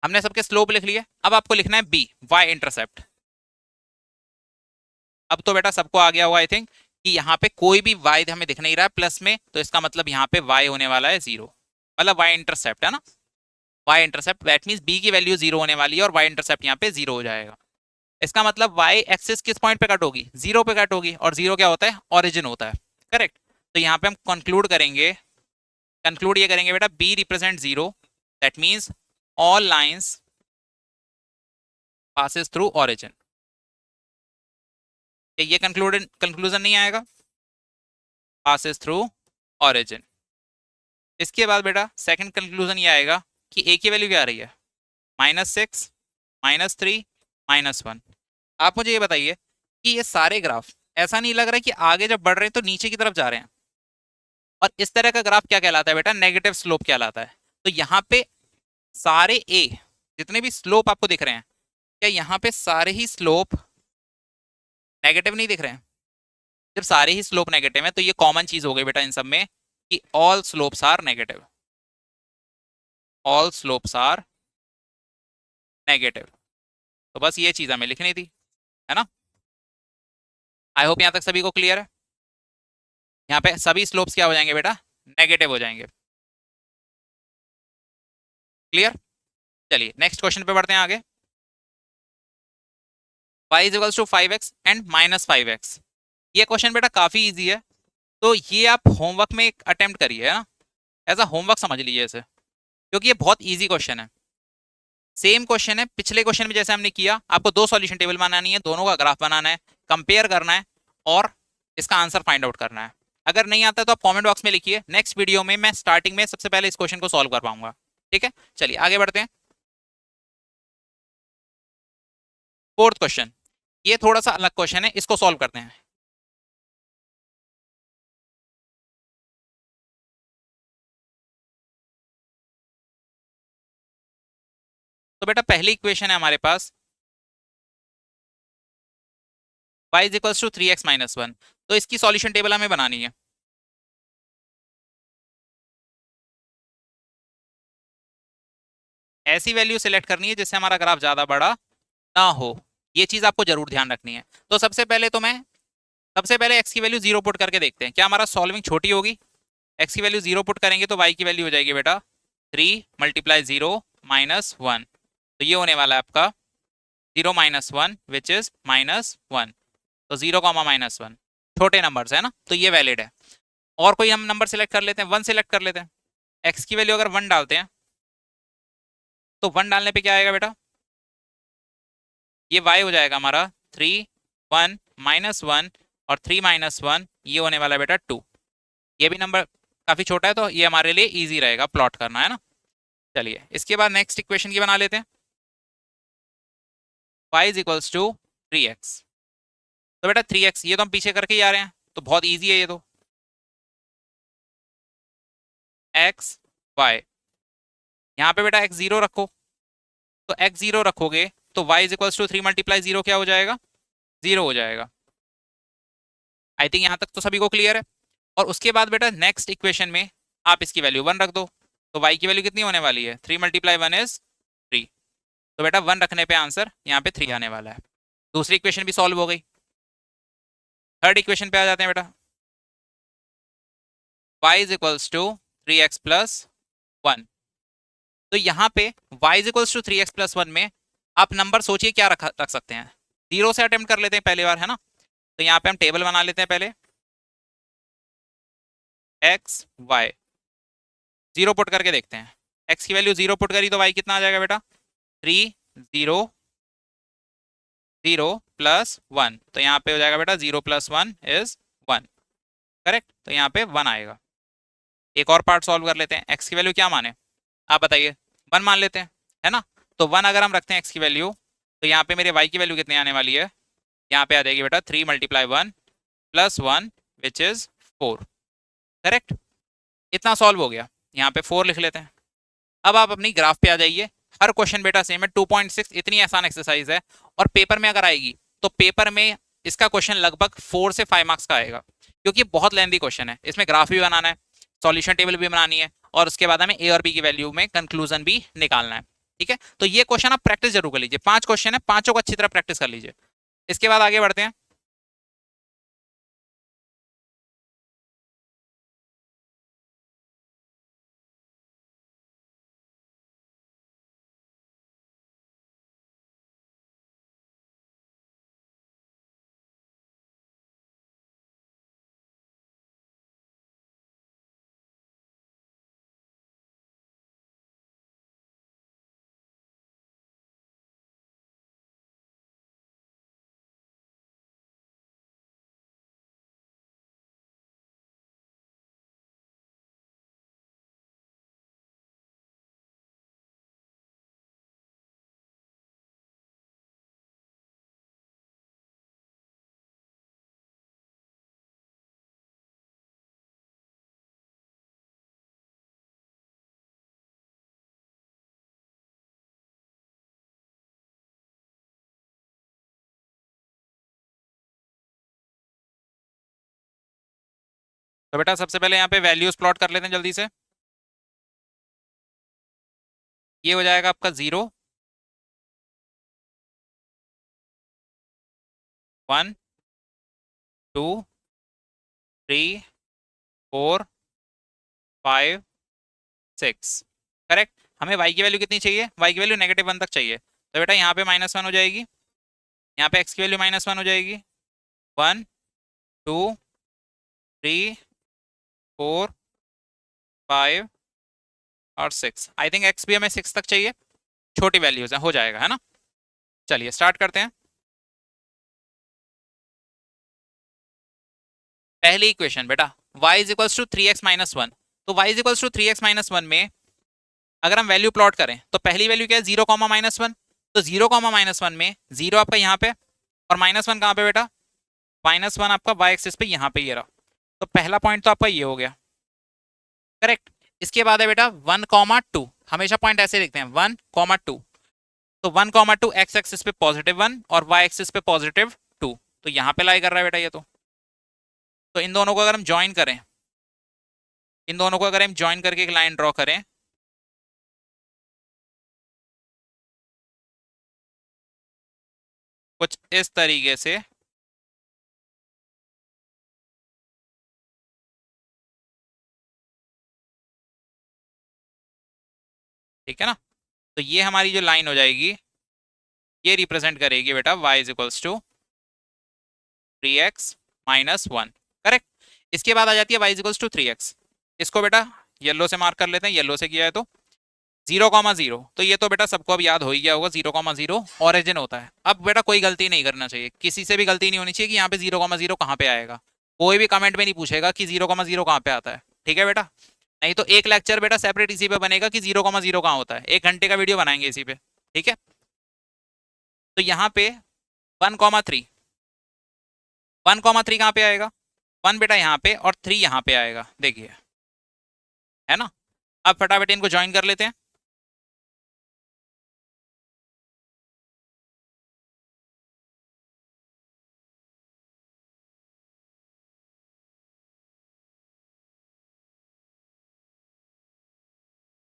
हमने सबके स्लोप लिख लिए। अब आपको लिखना है बी, वाई इंटरसेप्ट। अब तो बेटा सबको आ गया होगा आई थिंक कि यहाँ पे कोई भी y हमें दिख नहीं रहा है प्लस में, तो इसका मतलब यहाँ पे y होने वाला है 0, मतलब y इंटरसेप्ट है ना, y intercept that means b की वैल्यू 0 होने वाली है और y इंटरसेप्ट यहाँ पे 0 हो जाएगा। इसका मतलब y एक्सिस किस पॉइंट पे कट होगी, 0 पे कट होगी, और 0 क्या होता है, ओरिजिन होता है, करेक्ट। तो यहाँ पे हम कंक्लूड करेंगे, कंक्लूड ये करेंगे बेटा b represent 0, that means all lines passes through origin. ये कंक्लूजन नहीं आएगा, पासेस थ्रू ओरिजिन। इसके बाद बेटा सेकंड कंक्लूजन ये आएगा कि a की वैल्यू क्या आ रही है, -6, -3, -1। आप मुझे ये बताइए कि ये सारे ग्राफ ऐसा नहीं लग रहा है कि आगे जब बढ़ रहे हैं तो नीचे की तरफ जा रहे हैं, और इस तरह का ग्राफ क्या कहलाता है बेटा, नेगेटिव स्लोप कहलाता है। तो यहाँ पे सारे ए जितने भी स्लोप आपको दिख रहे हैं, क्या यहाँ पे सारे ही स्लोप नेगेटिव नहीं दिख रहे हैं? जब सारे ही स्लोप नेगेटिव हैं तो ये कॉमन चीज हो गई बेटा इन सब में कि all slopes are negative, all slopes are negative. तो बस ये चीज हमें लिखनी थी, है ना। आई होप यहाँ तक सभी को क्लियर है। यहाँ पे सभी स्लोप्स क्या हो जाएंगे बेटा, नेगेटिव हो जाएंगे, क्लियर। चलिए नेक्स्ट क्वेश्चन पे बढ़ते हैं आगे। y is equals to 5x and -5x। ये क्वेश्चन बेटा काफी इजी है, तो ये आप होमवर्क में एक अटेम्प्ट करिए, है ना, एज अ होमवर्क समझ लीजिए इसे, क्योंकि ये बहुत इजी क्वेश्चन है। सेम क्वेश्चन है पिछले क्वेश्चन में जैसे हमने किया, आपको दो सॉल्यूशन टेबल बनानी है, दोनों का ग्राफ बनाना है, कंपेयर करना है और इसका आंसर फाइंड आउट करना है। अगर नहीं आता तो आप कमेंट बॉक्स में लिखिए, नेक्स्ट वीडियो में मैं स्टार्टिंग में सबसे पहले इस क्वेश्चन को सॉल्व कर पाऊंगा, ठीक है। चलिए आगे बढ़ते हैं। फोर्थ क्वेश्चन, ये थोड़ा सा अलग क्वेश्चन है, इसको सॉल्व करते हैं। तो बेटा पहली इक्वेशन है हमारे पास y is equals to 3x minus 1, तो इसकी सॉल्यूशन टेबल हमें बनानी है। ऐसी वैल्यू सिलेक्ट करनी है जिससे हमारा ग्राफ ज्यादा बड़ा ना हो, ये चीज आपको जरूर ध्यान रखनी है। तो सबसे पहले x की वैल्यू 0 पुट करके देखते हैं क्या हमारा सॉल्विंग छोटी होगी। x की वैल्यू 0 पुट करेंगे तो y की वैल्यू हो जाएगी बेटा 3 मल्टीप्लाई 0 -1, तो ये होने वाला है आपका 0 -1 विच इज -1, तो 0, -1 छोटे नंबर्स है ना, तो ये वैलिड है। और कोई हम नंबर सिलेक्ट कर लेते हैं, 1 सिलेक्ट कर लेते हैं। x की वैल्यू अगर 1 डालते हैं तो 1 डालने पे क्या आएगा बेटा, ये y हो जाएगा हमारा 3, 1, -1 और 3 -1, ये होने वाला है बेटा 2। ये भी नंबर काफी छोटा है तो ये हमारे लिए इजी रहेगा प्लॉट करना, है ना। चलिए इसके बाद नेक्स्ट इक्वेशन की बना लेते हैं, y is equals to 3x। तो बेटा 3x ये तो हम पीछे करके ही आ रहे हैं, तो बहुत इजी है ये तो, x y, यहाँ पे बेटा x 0 रखो, तो x 0 रखोगे तो y is equals to 3 multiply 0 क्या हो जाएगा, 0 हो जाएगा। आई थिंक यहाँ तक तो सभी को क्लियर है। और उसके बाद बेटा नेक्स्ट इक्वेशन में आप इसकी वैल्यू 1 रख दो, तो y की वैल्यू कितनी होने वाली है, 3 मल्टीप्लाई 1 इज 3, तो बेटा 1 रखने पे आंसर यहाँ पे 3 आने वाला है। दूसरी इक्वेशन भी सॉल्व हो गई। थर्ड इक्वेशन पे आ जाते हैं बेटा, y is equals to 3x plus 1। तो यहाँ पे y is equals to 3x plus 1 में आप नंबर सोचिए क्या रख सकते हैं, 0 से अटेम्प्ट कर लेते हैं पहली बार, है ना। तो यहाँ पे हम टेबल बना लेते हैं पहले, x y 0 पुट करके देखते हैं, x की वैल्यू 0 पुट करी तो y कितना आ जाएगा बेटा, 3 0 0 प्लस 1, तो यहाँ पे हो जाएगा बेटा 0 प्लस 1 इज 1, करेक्ट, तो यहाँ पे 1 आएगा। एक और पार्ट सॉल्व कर लेते हैं, x की वैल्यू क्या माने आप बताइए, 1 मान लेते हैं, है ना। तो 1 अगर हम रखते हैं x की वैल्यू, तो यहाँ पे मेरे y की वैल्यू कितनी आने वाली है, यहाँ पे आ जाएगी बेटा 3 multiply 1 plus 1 which is 4, correct. इतना सॉल्व हो गया, यहाँ पे 4 लिख लेते हैं। अब आप अपनी ग्राफ पे आ जाइए, हर क्वेश्चन बेटा सेम है, 2.6 इतनी आसान एक्सरसाइज है, और पेपर में अगर आएगी तो पेपर में इसका क्वेश्चन लगभग 4 से 5 मार्क्स का आएगा, क्योंकि बहुत लेंथी क्वेश्चन है, इसमें ग्राफ भी बनाना है, सॉल्यूशन टेबल भी बनानी है, और उसके बाद हमें ए और बी की वैल्यू में कंक्लूजन भी निकालना है, ठीक है। तो ये क्वेश्चन आप प्रैक्टिस जरूर कर लीजिए, 5 क्वेश्चन है, पांचों को अच्छी तरह प्रैक्टिस कर लीजिए। इसके बाद आगे बढ़ते हैं, तो बेटा सबसे पहले यहाँ पे वैल्यूज प्लॉट कर लेते हैं जल्दी से। ये हो जाएगा आपका 0, 1, 2, 3, 4, 5, 6। करेक्ट। हमें y की वैल्यू कितनी चाहिए? y की वैल्यू -1 तक चाहिए, तो बेटा यहाँ पे -1 हो जाएगी, यहाँ पे x की वैल्यू -1 हो जाएगी। 1, 2, 3, 4, 5 और 6। आई थिंक x भी हमें 6 तक चाहिए, छोटी वैल्यूज है, हो जाएगा, है ना। चलिए स्टार्ट करते हैं। पहली इक्वेशन बेटा y is equals to 3x minus 1। तो y is equals to 3x minus 1 में अगर हम वैल्यू प्लॉट करें तो पहली वैल्यू क्या है? 0, -1। तो 0, -1 में 0 आपका यहाँ पे और -1 कहाँ पे बेटा? -1 आपका y एक्सिस पे यहाँ पे ये रहा। तो पहला पॉइंट तो आपका ये हो गया, करेक्ट। इसके बाद है बेटा 1, 2। हमेशा पॉइंट ऐसे लिखते हैं 1, 2। तो 1, 2 x एक्सिस पे +1 और y एक्सिस पे +2। तो यहाँ पे लाई कर रहा है बेटा ये तो इन दोनों को अगर हम ज्वाइन करें, इन दोनों को अगर हम ज्वाइन करके एक लाइन ड्रॉ करें, कुछ इस तरीके से, ठीक है ना। तो ये हमारी जो लाइन हो जाएगी ये रिप्रेजेंट करेगी बेटा y is equals to 3x minus 1। Correct. इसके बाद आ जाती है y is equals to 3x। इसको बेटा येलो से मार्क कर लेते हैं, येलो से किया है तो 0, 0। तो ये तो बेटा सबको अब याद हो ही गया होगा, 0, 0 ऑरिजिन होता है। अब बेटा कोई गलती नहीं करना चाहिए, किसी से भी गलती नहीं होनी चाहिए कि यहाँ पे 0, 0 कहाँ पे आएगा। कोई भी कमेंट में नहीं पूछेगा कि 0, 0 कहाँ पे आता है, ठीक है बेटा। नहीं तो एक लेक्चर बेटा सेपरेट इसी पे बनेगा कि 0, 0 कहाँ होता है, 1 घंटे का वीडियो बनाएंगे इसी पे, ठीक है। तो यहाँ पे 1, 3, 1, 3 कहाँ पे आएगा? 1 बेटा यहाँ पे और 3 यहाँ पे आएगा, देखिए, है ना। अब फटाफट इनको ज्वाइन कर लेते हैं।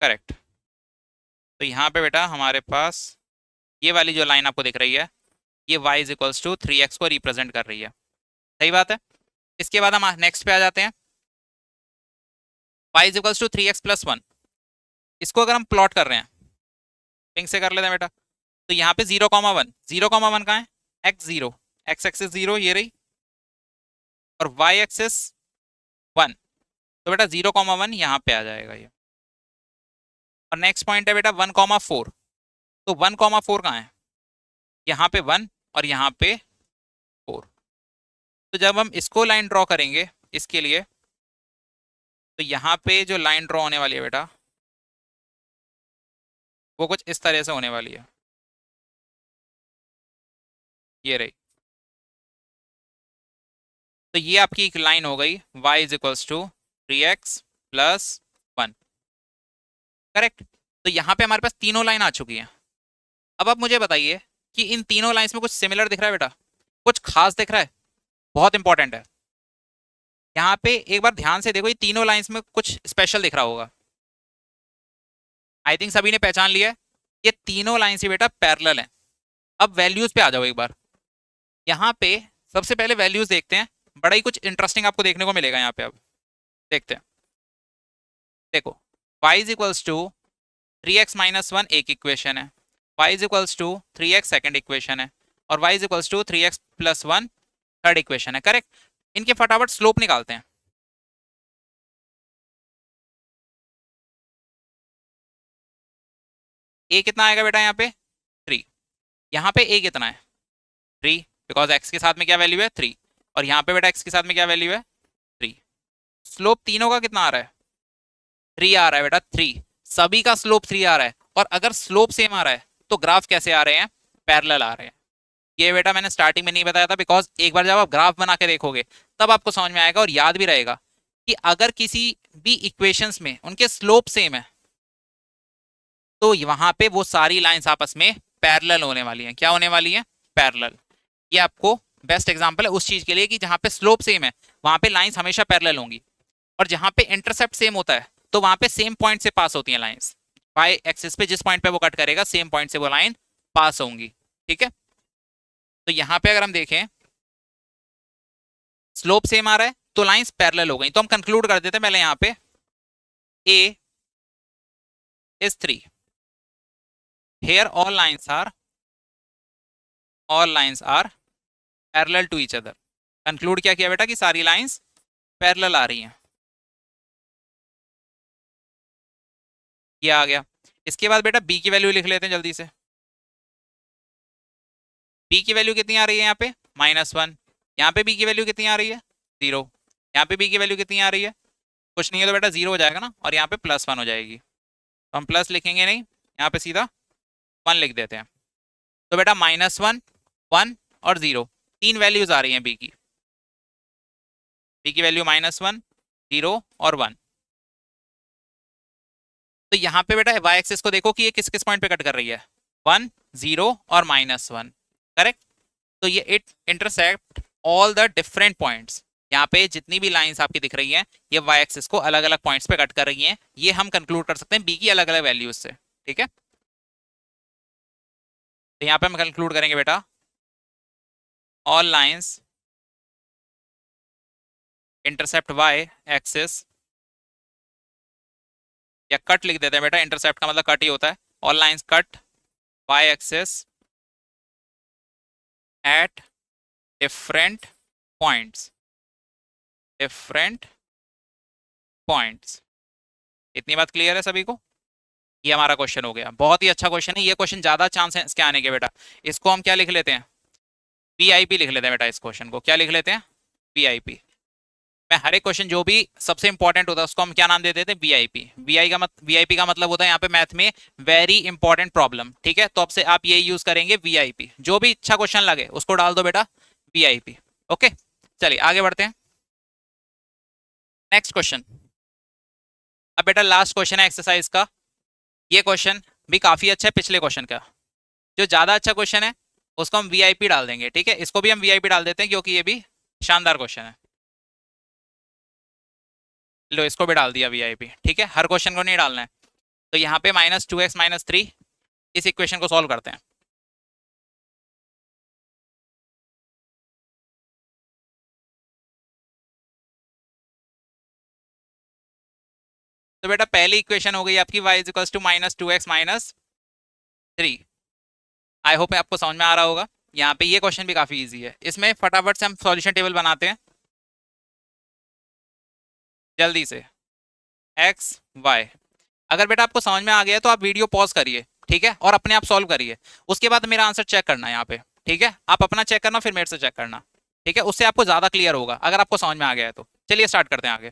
करेक्ट। तो यहाँ पे बेटा हमारे पास ये वाली जो लाइन आपको दिख रही है ये y is equals to 3x को रिप्रेजेंट कर रही है, सही बात है। इसके बाद हम नेक्स्ट पे आ जाते हैं, y is equals to 3x+1। इसको अगर हम प्लॉट कर रहे हैं, पिंक से कर लेते हैं बेटा। तो यहाँ पे 0, 1, 0, 1 कहाँ है? x0, x एक्सिस 0 ये रही, और y एक्सिस 1। तो बेटा 0, 1 यहाँ पे आ जाएगा ये। और नेक्स्ट पॉइंट है बेटा 1, 4। तो 1, 4 कहाँ है? यहाँ पे 1 और यहाँ पे 4। तो जब हम इसको लाइन ड्रॉ करेंगे इसके लिए, तो यहाँ पे जो लाइन ड्रॉ होने वाली है बेटा वो कुछ इस तरह से होने वाली है, ये रही। तो ये आपकी एक लाइन हो गई y is equals to 3x+1। Correct. तो यहाँ पे हमारे पास तीनों लाइन आ चुकी हैं। अब आप मुझे बताइए कि इन तीनों लाइंस में कुछ सिमिलर दिख रहा है बेटा, कुछ खास दिख रहा है? बहुत इंपॉर्टेंट है। यहाँ पे एक बार ध्यान से देखो, ये तीनों लाइंस में कुछ स्पेशल दिख रहा होगा। आई थिंक सभी ने पहचान लिया है, ये तीनों लाइंस ही बेटा पैरेलल हैं। अब वैल्यूज पे आ जाओ एक बार। यहाँ पे सबसे पहले वैल्यूज देखते हैं, बड़ा ही कुछ इंटरेस्टिंग आपको देखने को मिलेगा यहाँ पे। अब देखते हैं, देखो y is equals to 3x-1 एक इक्वेशन है, y is equals to 3x second equation है, और y is equals to 3x+1 third equation है। करेक्ट। इनके फटाफट स्लोप निकालते हैं। a कितना आएगा बेटा यहाँ पे? 3। यहाँ पे a कितना है? 3, बिकॉज x के साथ में क्या वैल्यू है? 3। और यहाँ पे बेटा x के साथ में क्या वैल्यू है? 3। स्लोप तीनों का कितना आ रहा है? 3 आ रहा है बेटा, 3। सभी का स्लोप 3 आ रहा है। और अगर स्लोप सेम आ रहा है तो ग्राफ कैसे आ रहे हैं? पैरेलल आ रहे हैं। ये बेटा मैंने स्टार्टिंग में नहीं बताया था, बिकॉज एक बार जब आप ग्राफ बना के देखोगे तब आपको समझ में आएगा और याद भी रहेगा कि अगर किसी भी इक्वेशंस में उनके स्लोप सेम है तो वहां पे वो सारी लाइंस आपस में पैरेलल होने वाली हैं। क्या होने वाली हैं? पैरेलल। ये आपको बेस्ट एग्जांपल है उस चीज के लिए कि जहां पे स्लोप सेम है वहां पे लाइंस हमेशा पैरेलल होंगी। और जहां पे इंटरसेप्ट सेम होता है तो वहां पे सेम पॉइंट से पास होती हैं लाइंस। वाई एक्सिस पे जिस पॉइंट पे वो कट करेगा सेम पॉइंट से वो लाइन पास होंगी। ठीक है, तो यहाँ पे अगर हम देखें स्लोप सेम आ रहा है तो लाइंस पैरेलल हो गई, तो हम कंक्लूड कर देते हैं पहले यहाँ पे A is 3, here all lines are parallel to each other। Conclude क्या किया बेटा कि सारी लाइंस पैरेलल आ रही हैं, ये आ गया। इसके बाद बेटा बी की वैल्यू लिख लेते हैं जल्दी से। बी की वैल्यू कितनी आ रही है यहाँ पे -1, यहाँ पे बी की वैल्यू कितनी आ रही है 0, यहाँ पे बी की वैल्यू कितनी आ रही है कुछ नहीं है तो बेटा 0 हो जाएगा ना, और यहाँ पे +1 हो जाएगी, तो हम प्लस लिखेंगे नहीं, यहाँ पे सीधा 1 लिख देते हैं। तो बेटा -1, 1 और 0 तीन वैल्यूज आ रही हैं बी की वैल्यू -1, 0 और 1। तो यहाँ पे बेटा वाई एक्सिस को देखो कि ये किस किस पॉइंट पे कट कर रही है, 1, 0 और -1, करेक्ट। तो ये it intersect all the different points, यहाँ पे जितनी भी लाइंस आपकी दिख रही हैं ये वाई एक्सिस को अलग अलग पॉइंट्स पे कट कर रही हैं, ये हम कंक्लूड कर सकते हैं बी की अलग अलग वैल्यूज से। ठीक है, तो यहाँ पे हम कंक्लूड करेंगे बेटा all lines intercept y axis, या कट लिख देते हैं बेटा, इंटरसेप्ट का मतलब कट ही होता है, all lines cut y axis at different points, इतनी बात क्लियर है सभी को? ये हमारा क्वेश्चन हो गया, बहुत ही अच्छा क्वेश्चन है ये क्वेश्चन, ज्यादा चांस है इसके आने के बेटा। इसको हम क्या लिख लेते हैं वीआईपी लिख लेते हैं बेटा, इस क्वेश्चन को क्या लिख लेते हैं वीआईपी। मैं हर एक क्वेश्चन जो भी सबसे इंपॉर्टेंट होता है उसको हम क्या नाम दे देते हैं वीआईपी। वीआईपी का मतलब होता है यहाँ पे मैथ में वेरी इंपॉर्टेंट प्रॉब्लम। ठीक है, तो अब से आप ये यूज करेंगे वीआईपी, जो भी अच्छा क्वेश्चन लगे उसको डाल दो बेटा वीआईपी। ओके, चलिए आगे बढ़ते हैं नेक्स्ट क्वेश्चन। अब बेटा लास्ट क्वेश्चन है एक्सरसाइज का, ये क्वेश्चन भी काफी अच्छा है पिछले क्वेश्चन का, जो ज्यादा अच्छा क्वेश्चन है उसको हम वीआईपी डाल देंगे। ठीक है, इसको भी हम वीआईपी डाल देते हैं क्योंकि ये भी शानदार क्वेश्चन है। लो इसको भी डाल दिया वीआईपी। ठीक है, हर क्वेश्चन को नहीं डालना है। तो यहाँ पे -2x - 3 इस इक्वेशन को सॉल्व करते हैं। तो बेटा पहली इक्वेशन हो गई आपकी y = -2x - 3। आई होप आपको समझ में आ रहा होगा। यहाँ पे ये क्वेश्चन भी काफी इजी है, इसमें फटाफट से हम सॉल्यूशन टेबल बनाते हैं जल्दी से। x y, अगर बेटा आपको समझ में आ गया तो आप वीडियो पॉज करिए, ठीक है, और अपने आप सॉल्व करिए, उसके बाद मेरा आंसर चेक करना है यहाँ पे। ठीक है, आप अपना चेक करना फिर मेरे से चेक करना। ठीक है, उससे आपको ज्यादा क्लियर होगा अगर आपको समझ में आ गया है तो। चलिए स्टार्ट करते हैं आगे।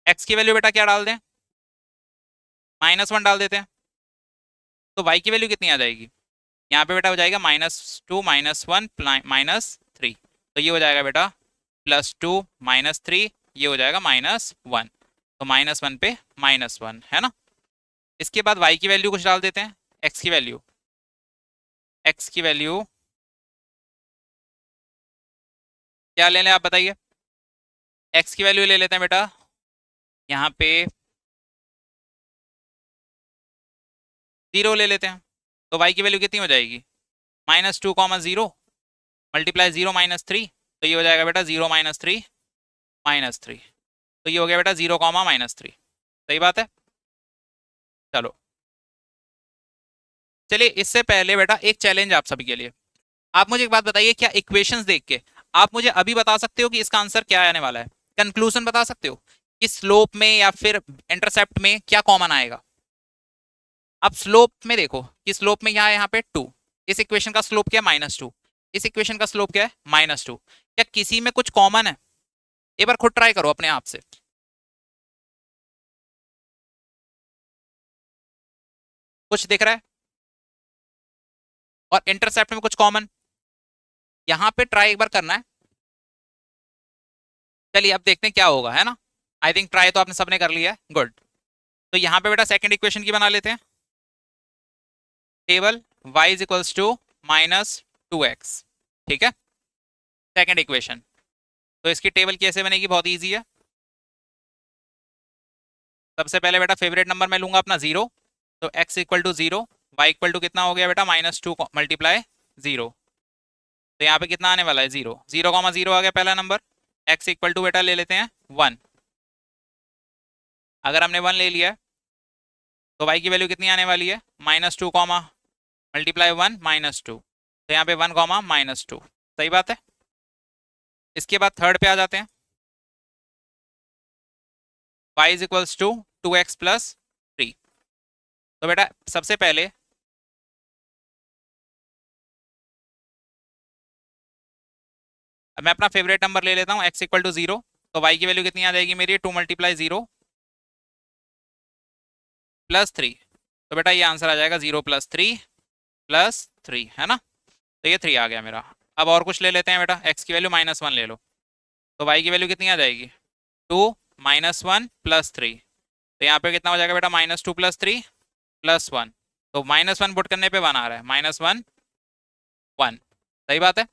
x की वैल्यू बेटा क्या डाल दें -1 डाल देते हैं, तो y की वैल्यू कितनी आ जाएगी यहाँ पे बेटा हो जाएगा -2 -1 -3, तो ये हो जाएगा बेटा +2 -3, ये हो जाएगा -1, तो -1 पे -1 है ना। इसके बाद y की वैल्यू कुछ डाल देते हैं, x की वैल्यू क्या ले लें आप बताइए। x की वैल्यू ले लेते हैं बेटा यहाँ पे 0 ले लेते हैं, तो y की वैल्यू कितनी हो जाएगी -2, 0 मल्टीप्लाई 0 -3, तो ये हो जाएगा बेटा 0 -3 -3, तो ये हो गया बेटा 0, -3। सही बात है। चलो चलिए, इससे पहले बेटा एक चैलेंज आप सभी के लिए। आप मुझे एक बात बताइए, क्या इक्वेशंस देख के आप मुझे अभी बता सकते हो कि इसका आंसर क्या आने वाला है? कंक्लूजन बता सकते हो कि स्लोप में या फिर इंटरसेप्ट में क्या कॉमन आएगा? अब स्लोप में देखो कि स्लोप में यहाँ पे 2, इस इक्वेशन का स्लोप क्या है -2, इस इक्वेशन का स्लोप क्या है -2, क्या किसी में कुछ कॉमन है? एक बार खुद ट्राई करो अपने आप से। कुछ दिख रहा है? और इंटरसेप्ट में कुछ कॉमन? यहां पे ट्राई एक बार करना है। चलिए अब देखते हैं क्या होगा, है ना। आई थिंक ट्राई तो आपने सबने कर लिया है, गुड। तो यहाँ पे बेटा सेकंड इक्वेशन की बना लेते हैं टेबल, y = -2x। ठीक है, सेकंड इक्वेशन, तो इसकी टेबल कैसे बनेगी? बहुत इजी है। सबसे पहले बेटा फेवरेट नंबर मैं लूंगा अपना 0, तो x equal to 0, y equal to कितना हो गया बेटा -2 मल्टीप्लाई 0, तो यहाँ पे कितना आने वाला है 0, 0,0 आ गया पहला नंबर। x इक्वल टू बेटा ले लेते हैं 1, अगर हमने 1 ले लिया है, तो y की वैल्यू कितनी आने वाली है -2 कॉमा मल्टीप्लाई 1 -2, तो यहाँ पे 1 कॉमा -2, सही बात है। इसके बाद थर्ड पे आ जाते हैं, y is equals to 2x plus 3, तो बेटा सबसे पहले मैं अपना फेवरेट नंबर ले लेता हूँ x इक्वल टू 0, तो y की वैल्यू कितनी आ जाएगी मेरी 2 मल्टीप्लाई 0 प्लस 3, तो बेटा ये आंसर आ जाएगा 0 प्लस 3 है ना, तो ये 3 आ गया मेरा। अब और कुछ ले लेते हैं बेटा, x की वैल्यू -1 ले लो, तो y की वैल्यू कितनी आ जाएगी 2 -1 प्लस 3, तो यहाँ पे कितना हो जाएगा बेटा -2 प्लस 3 प्लस 1, तो -1 पुट करने पे 1 आ रहा है, -1 1, सही बात है।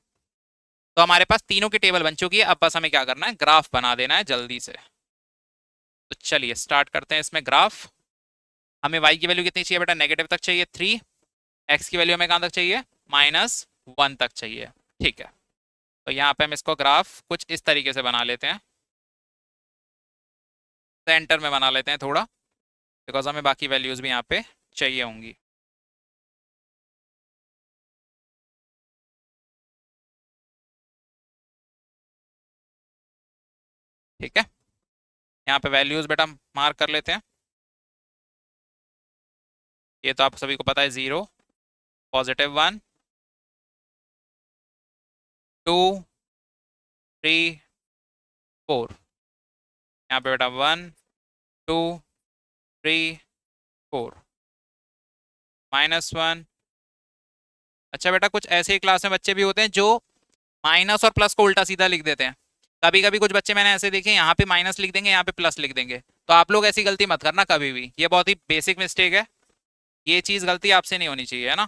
तो हमारे पास तीनों की टेबल बन चुकी है, अब बस हमें क्या करना है, ग्राफ बना देना है जल्दी से। तो चलिए स्टार्ट करते हैं इसमें ग्राफ। हमें y की वैल्यू कितनी चाहिए बेटा, नेगेटिव तक चाहिए 3, x की वैल्यू हमें कहाँ तक चाहिए -1 तक चाहिए, ठीक है। तो यहाँ पे हम इसको ग्राफ कुछ इस तरीके से बना लेते हैं, सेंटर में बना लेते हैं थोड़ा, बिकॉज हमें बाकी वैल्यूज भी यहाँ पे चाहिए होंगी। ठीक है, यहाँ पे वैल्यूज बेटा मार्क कर लेते हैं। ये तो आप सभी को पता है, 0, +1, 2, 3, 4, यहाँ पे बेटा 1, 2, 3, 4, -1। अच्छा बेटा कुछ ऐसे ही क्लास में बच्चे भी होते हैं जो माइनस और प्लस को उल्टा सीधा लिख देते हैं, कभी कभी कुछ बच्चे मैंने ऐसे देखे, यहाँ पे माइनस लिख देंगे, यहाँ पे प्लस लिख देंगे, तो आप लोग ऐसी गलती मत करना कभी भी, ये बहुत ही बेसिक मिस्टेक है, ये चीज गलती आपसे नहीं होनी चाहिए, है ना।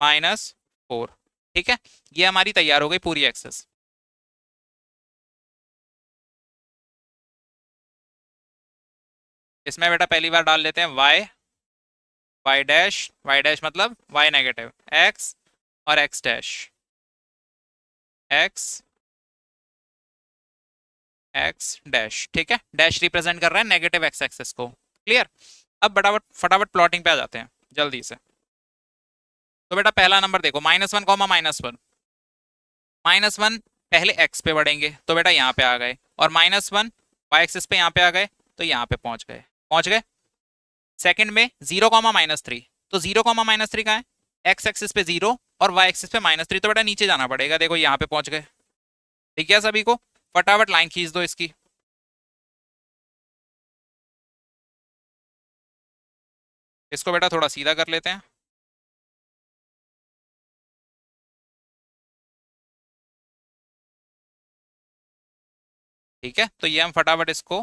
-4, ठीक है, ये हमारी तैयार हो गई पूरी एक्सेस। इसमें बेटा पहली बार डाल लेते हैं वाई डैश मतलब वाई नेगेटिव, एक्स और x dash, x x dash, ठीक है, डैश रिप्रेजेंट कर रहा है नेगेटिव एक्स एक्सेस को, क्लियर। अब फटाफट फटाफट प्लॉटिंग पे आ जाते हैं जल्दी से। तो बेटा पहला नंबर देखो -1 कॉमा -1, -1 पहले एक्स पे बढ़ेंगे, तो बेटा यहाँ पे आ गए, और -1 वाई एक्सिस पे यहाँ पे आ गए, तो यहाँ पे पहुंच गए। सेकंड में 0, -3, तो 0, -3 कहाँ है, एक्स एक्सिस पे 0 और वाई एक्सिस पे -3, तो बेटा नीचे जाना पड़ेगा, देखो यहाँ पे पहुंच गए, ठीक है सभी को, फटाफट लाइन खींच दो इसकी। इसको बेटा थोड़ा सीधा कर लेते हैं, ठीक है, तो ये हम फटाफट इसको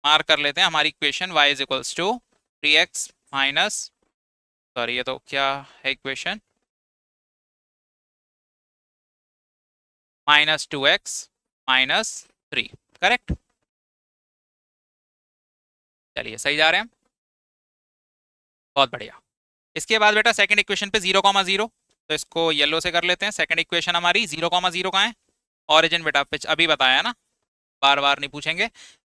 मार्क कर लेते हैं, हमारी equation y is equals to 3x minus, sorry ये तो क्या है इक्वेशन, -2x -3, करेक्ट। चलिए सही जा रहे हैं, बहुत बढ़िया। इसके बाद बेटा सेकंड इक्वेशन पे 0, 0, तो इसको येलो से कर लेते हैं, सेकंड इक्वेशन हमारी 0, 0 कहाँ है, ऑरिजिन बेटा अभी बताया है ना, बार बार नहीं पूछेंगे।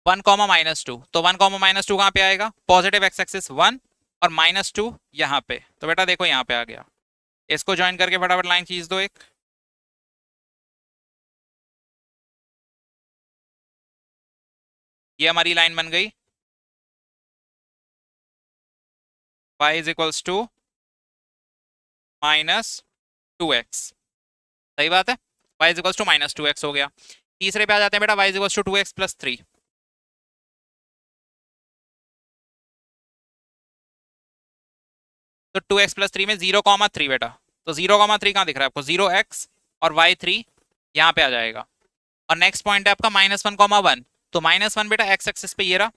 1, -2, तो 1, -2 कहाँ पे आएगा, पॉजिटिव एक्स एक्सिस 1 और -2 यहाँ पे, तो बेटा देखो यहाँ पे आ गया, इसको ज्वाइन करके फटाफट लाइन खींच दो एक, ये हमारी लाइन बन गई, y is equals to -2x, सही बात है, y is equals to -2x हो गया। तीसरे पे आ जाते हैं बेटा, y is equals to 2x plus 3, तो 2x प्लस 3 में 0, 3 बेटा, तो 0, 3 कहाँ दिख रहा है आपको, 0x और y3 यहाँ पे आ जाएगा, और नेक्स्ट पॉइंट है आपका -1, 1, तो -1 बेटा एक्स एक्सिस पे ये रहा,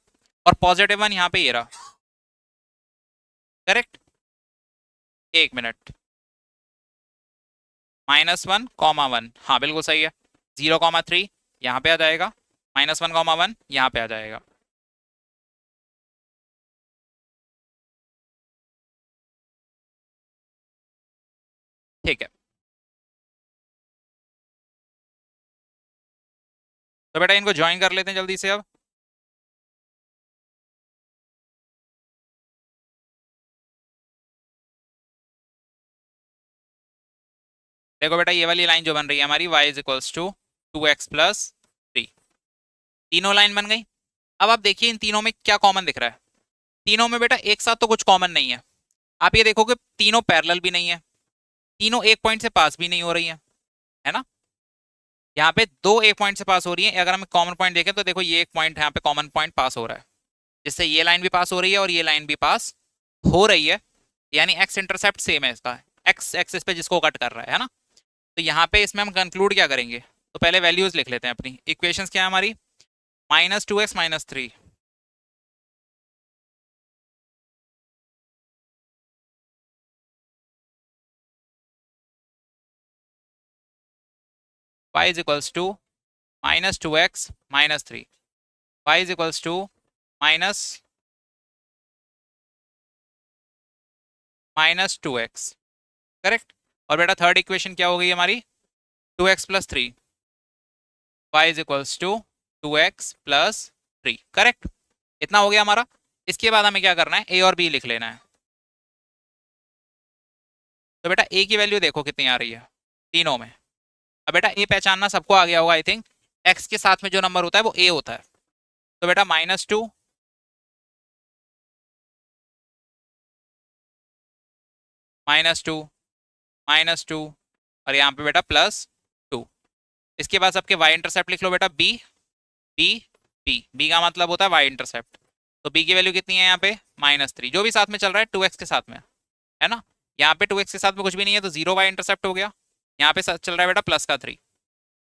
और +1 यहाँ पे ये रहा, करेक्ट। एक मिनट, -1, 1, हाँ बिल्कुल सही है, 0, 3 यहाँ पे आ जाएगा, -1, यहाँ पे आ जाएगा। ठीक है, तो बेटा इनको ज्वाइन कर लेते हैं जल्दी से अब। देखो बेटा ये वाली लाइन जो बन रही है हमारी y is equals to 2x+3, तीनों लाइन बन गई। अब आप देखिए इन तीनों में क्या कॉमन दिख रहा है। तीनों में बेटा एक साथ तो कुछ कॉमन नहीं है। आप ये देखोगे तीनों पैरेलल भी नहीं है, तीनों एक पॉइंट से पास भी नहीं हो रही है ना। यहाँ पे दो एक पॉइंट से पास हो रही है। अगर हम कॉमन पॉइंट देखें तो देखो ये एक पॉइंट यहाँ पे कॉमन पॉइंट पास हो रहा है, जिससे ये लाइन भी पास हो रही है और ये लाइन भी पास हो रही है, यानी एक्स इंटरसेप्ट सेम है इसका, एक्स एक्सिस पे जिसको कट कर रहा है ना। तो यहाँ पे इसमें हम कंक्लूड क्या करेंगे, तो पहले वैल्यूज लिख लेते हैं अपनी। इक्वेशंस क्या है हमारी, -2x-3, y is equals to -2x-3, y is equals to -2x, correct. और बेटा थर्ड इक्वेशन क्या हो गई हमारी, 2x+3, y is equals to 2x+3, correct. इतना हो गया हमारा। इसके बाद हमें क्या करना है, a और b लिख लेना है। तो बेटा a की वैल्यू देखो कितनी आ रही है तीनों में। अब बेटा a पहचानना सबको आ गया होगा आई थिंक, x के साथ में जो नंबर होता है वो a होता है। तो बेटा -2, -2, -2 और यहाँ पे बेटा +2। इसके बाद सबके y इंटरसेप्ट लिख लो बेटा, b b b, b का मतलब होता है y इंटरसेप्ट। तो b की वैल्यू कितनी है यहाँ पे, -3, जो भी साथ में चल रहा है 2x के साथ में है ना। यहाँ पे 2x के साथ में कुछ भी नहीं है तो 0 y इंटरसेप्ट हो गया। यहाँ पे चल रहा है बेटा +3,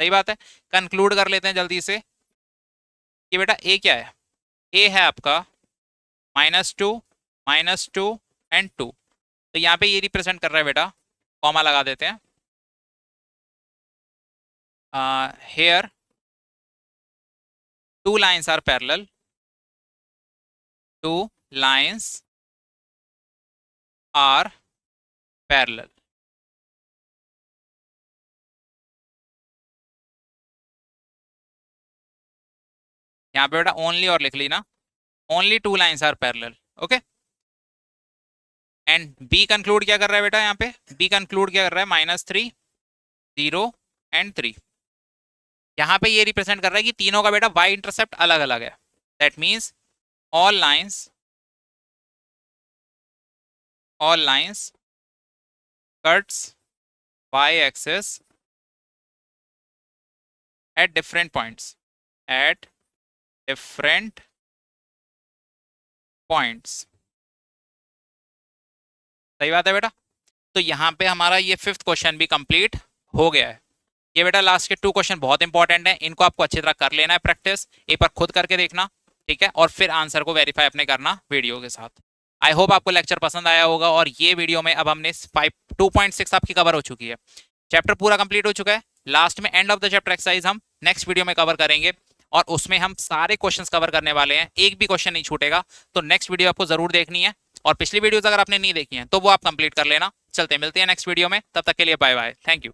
सही बात है। कंक्लूड कर लेते हैं जल्दी से कि बेटा a क्या है, a है आपका -2, -2 एंड 2। तो यहाँ पे ये रिप्रेजेंट कर रहा है बेटा, कॉमा लगा देते हैं, here two lines are parallel, two lines are parallel। यहाँ पे बेटा ओनली और लिख ली ना, only two lines are parallel, okay. And be conclude क्या कर रहा है बेटा, यहाँ पे बी कंक्लूड क्या कर रहा है, -3, 0 एंड 3। यहाँ पे ये रिप्रेजेंट कर रहा है कि तीनों का बेटा वाई इंटरसेप्ट अलग अलग है। That means all lines cuts y axis at different points, at different points, सही बात है बेटा। तो यहाँ पे हमारा ये 5th क्वेश्चन भी कंप्लीट हो गया है। ये बेटा लास्ट के 2 क्वेश्चन बहुत इंपॉर्टेंट हैं, इनको आपको अच्छी तरह कर लेना है प्रैक्टिस, एक बार खुद करके देखना, ठीक है, और फिर आंसर को वेरीफाई अपने करना वीडियो के साथ। आई होप आपको लेक्चर पसंद आया होगा। और ये वीडियो में अब हमने 2.6 आपकी कवर हो चुकी है, चैप्टर पूरा कंप्लीट हो चुका है। लास्ट में end of the chapter exercise हम नेक्स्ट वीडियो में कवर करेंगे और उसमें हम सारे क्वेश्चंस कवर करने वाले हैं, एक भी क्वेश्चन नहीं छूटेगा। तो नेक्स्ट वीडियो आपको जरूर देखनी है और पिछली वीडियोस अगर आपने नहीं देखी हैं तो वो आप कंप्लीट कर लेना। चलते मिलते हैं नेक्स्ट वीडियो में, तब तक के लिए बाय बाय, थैंक यू।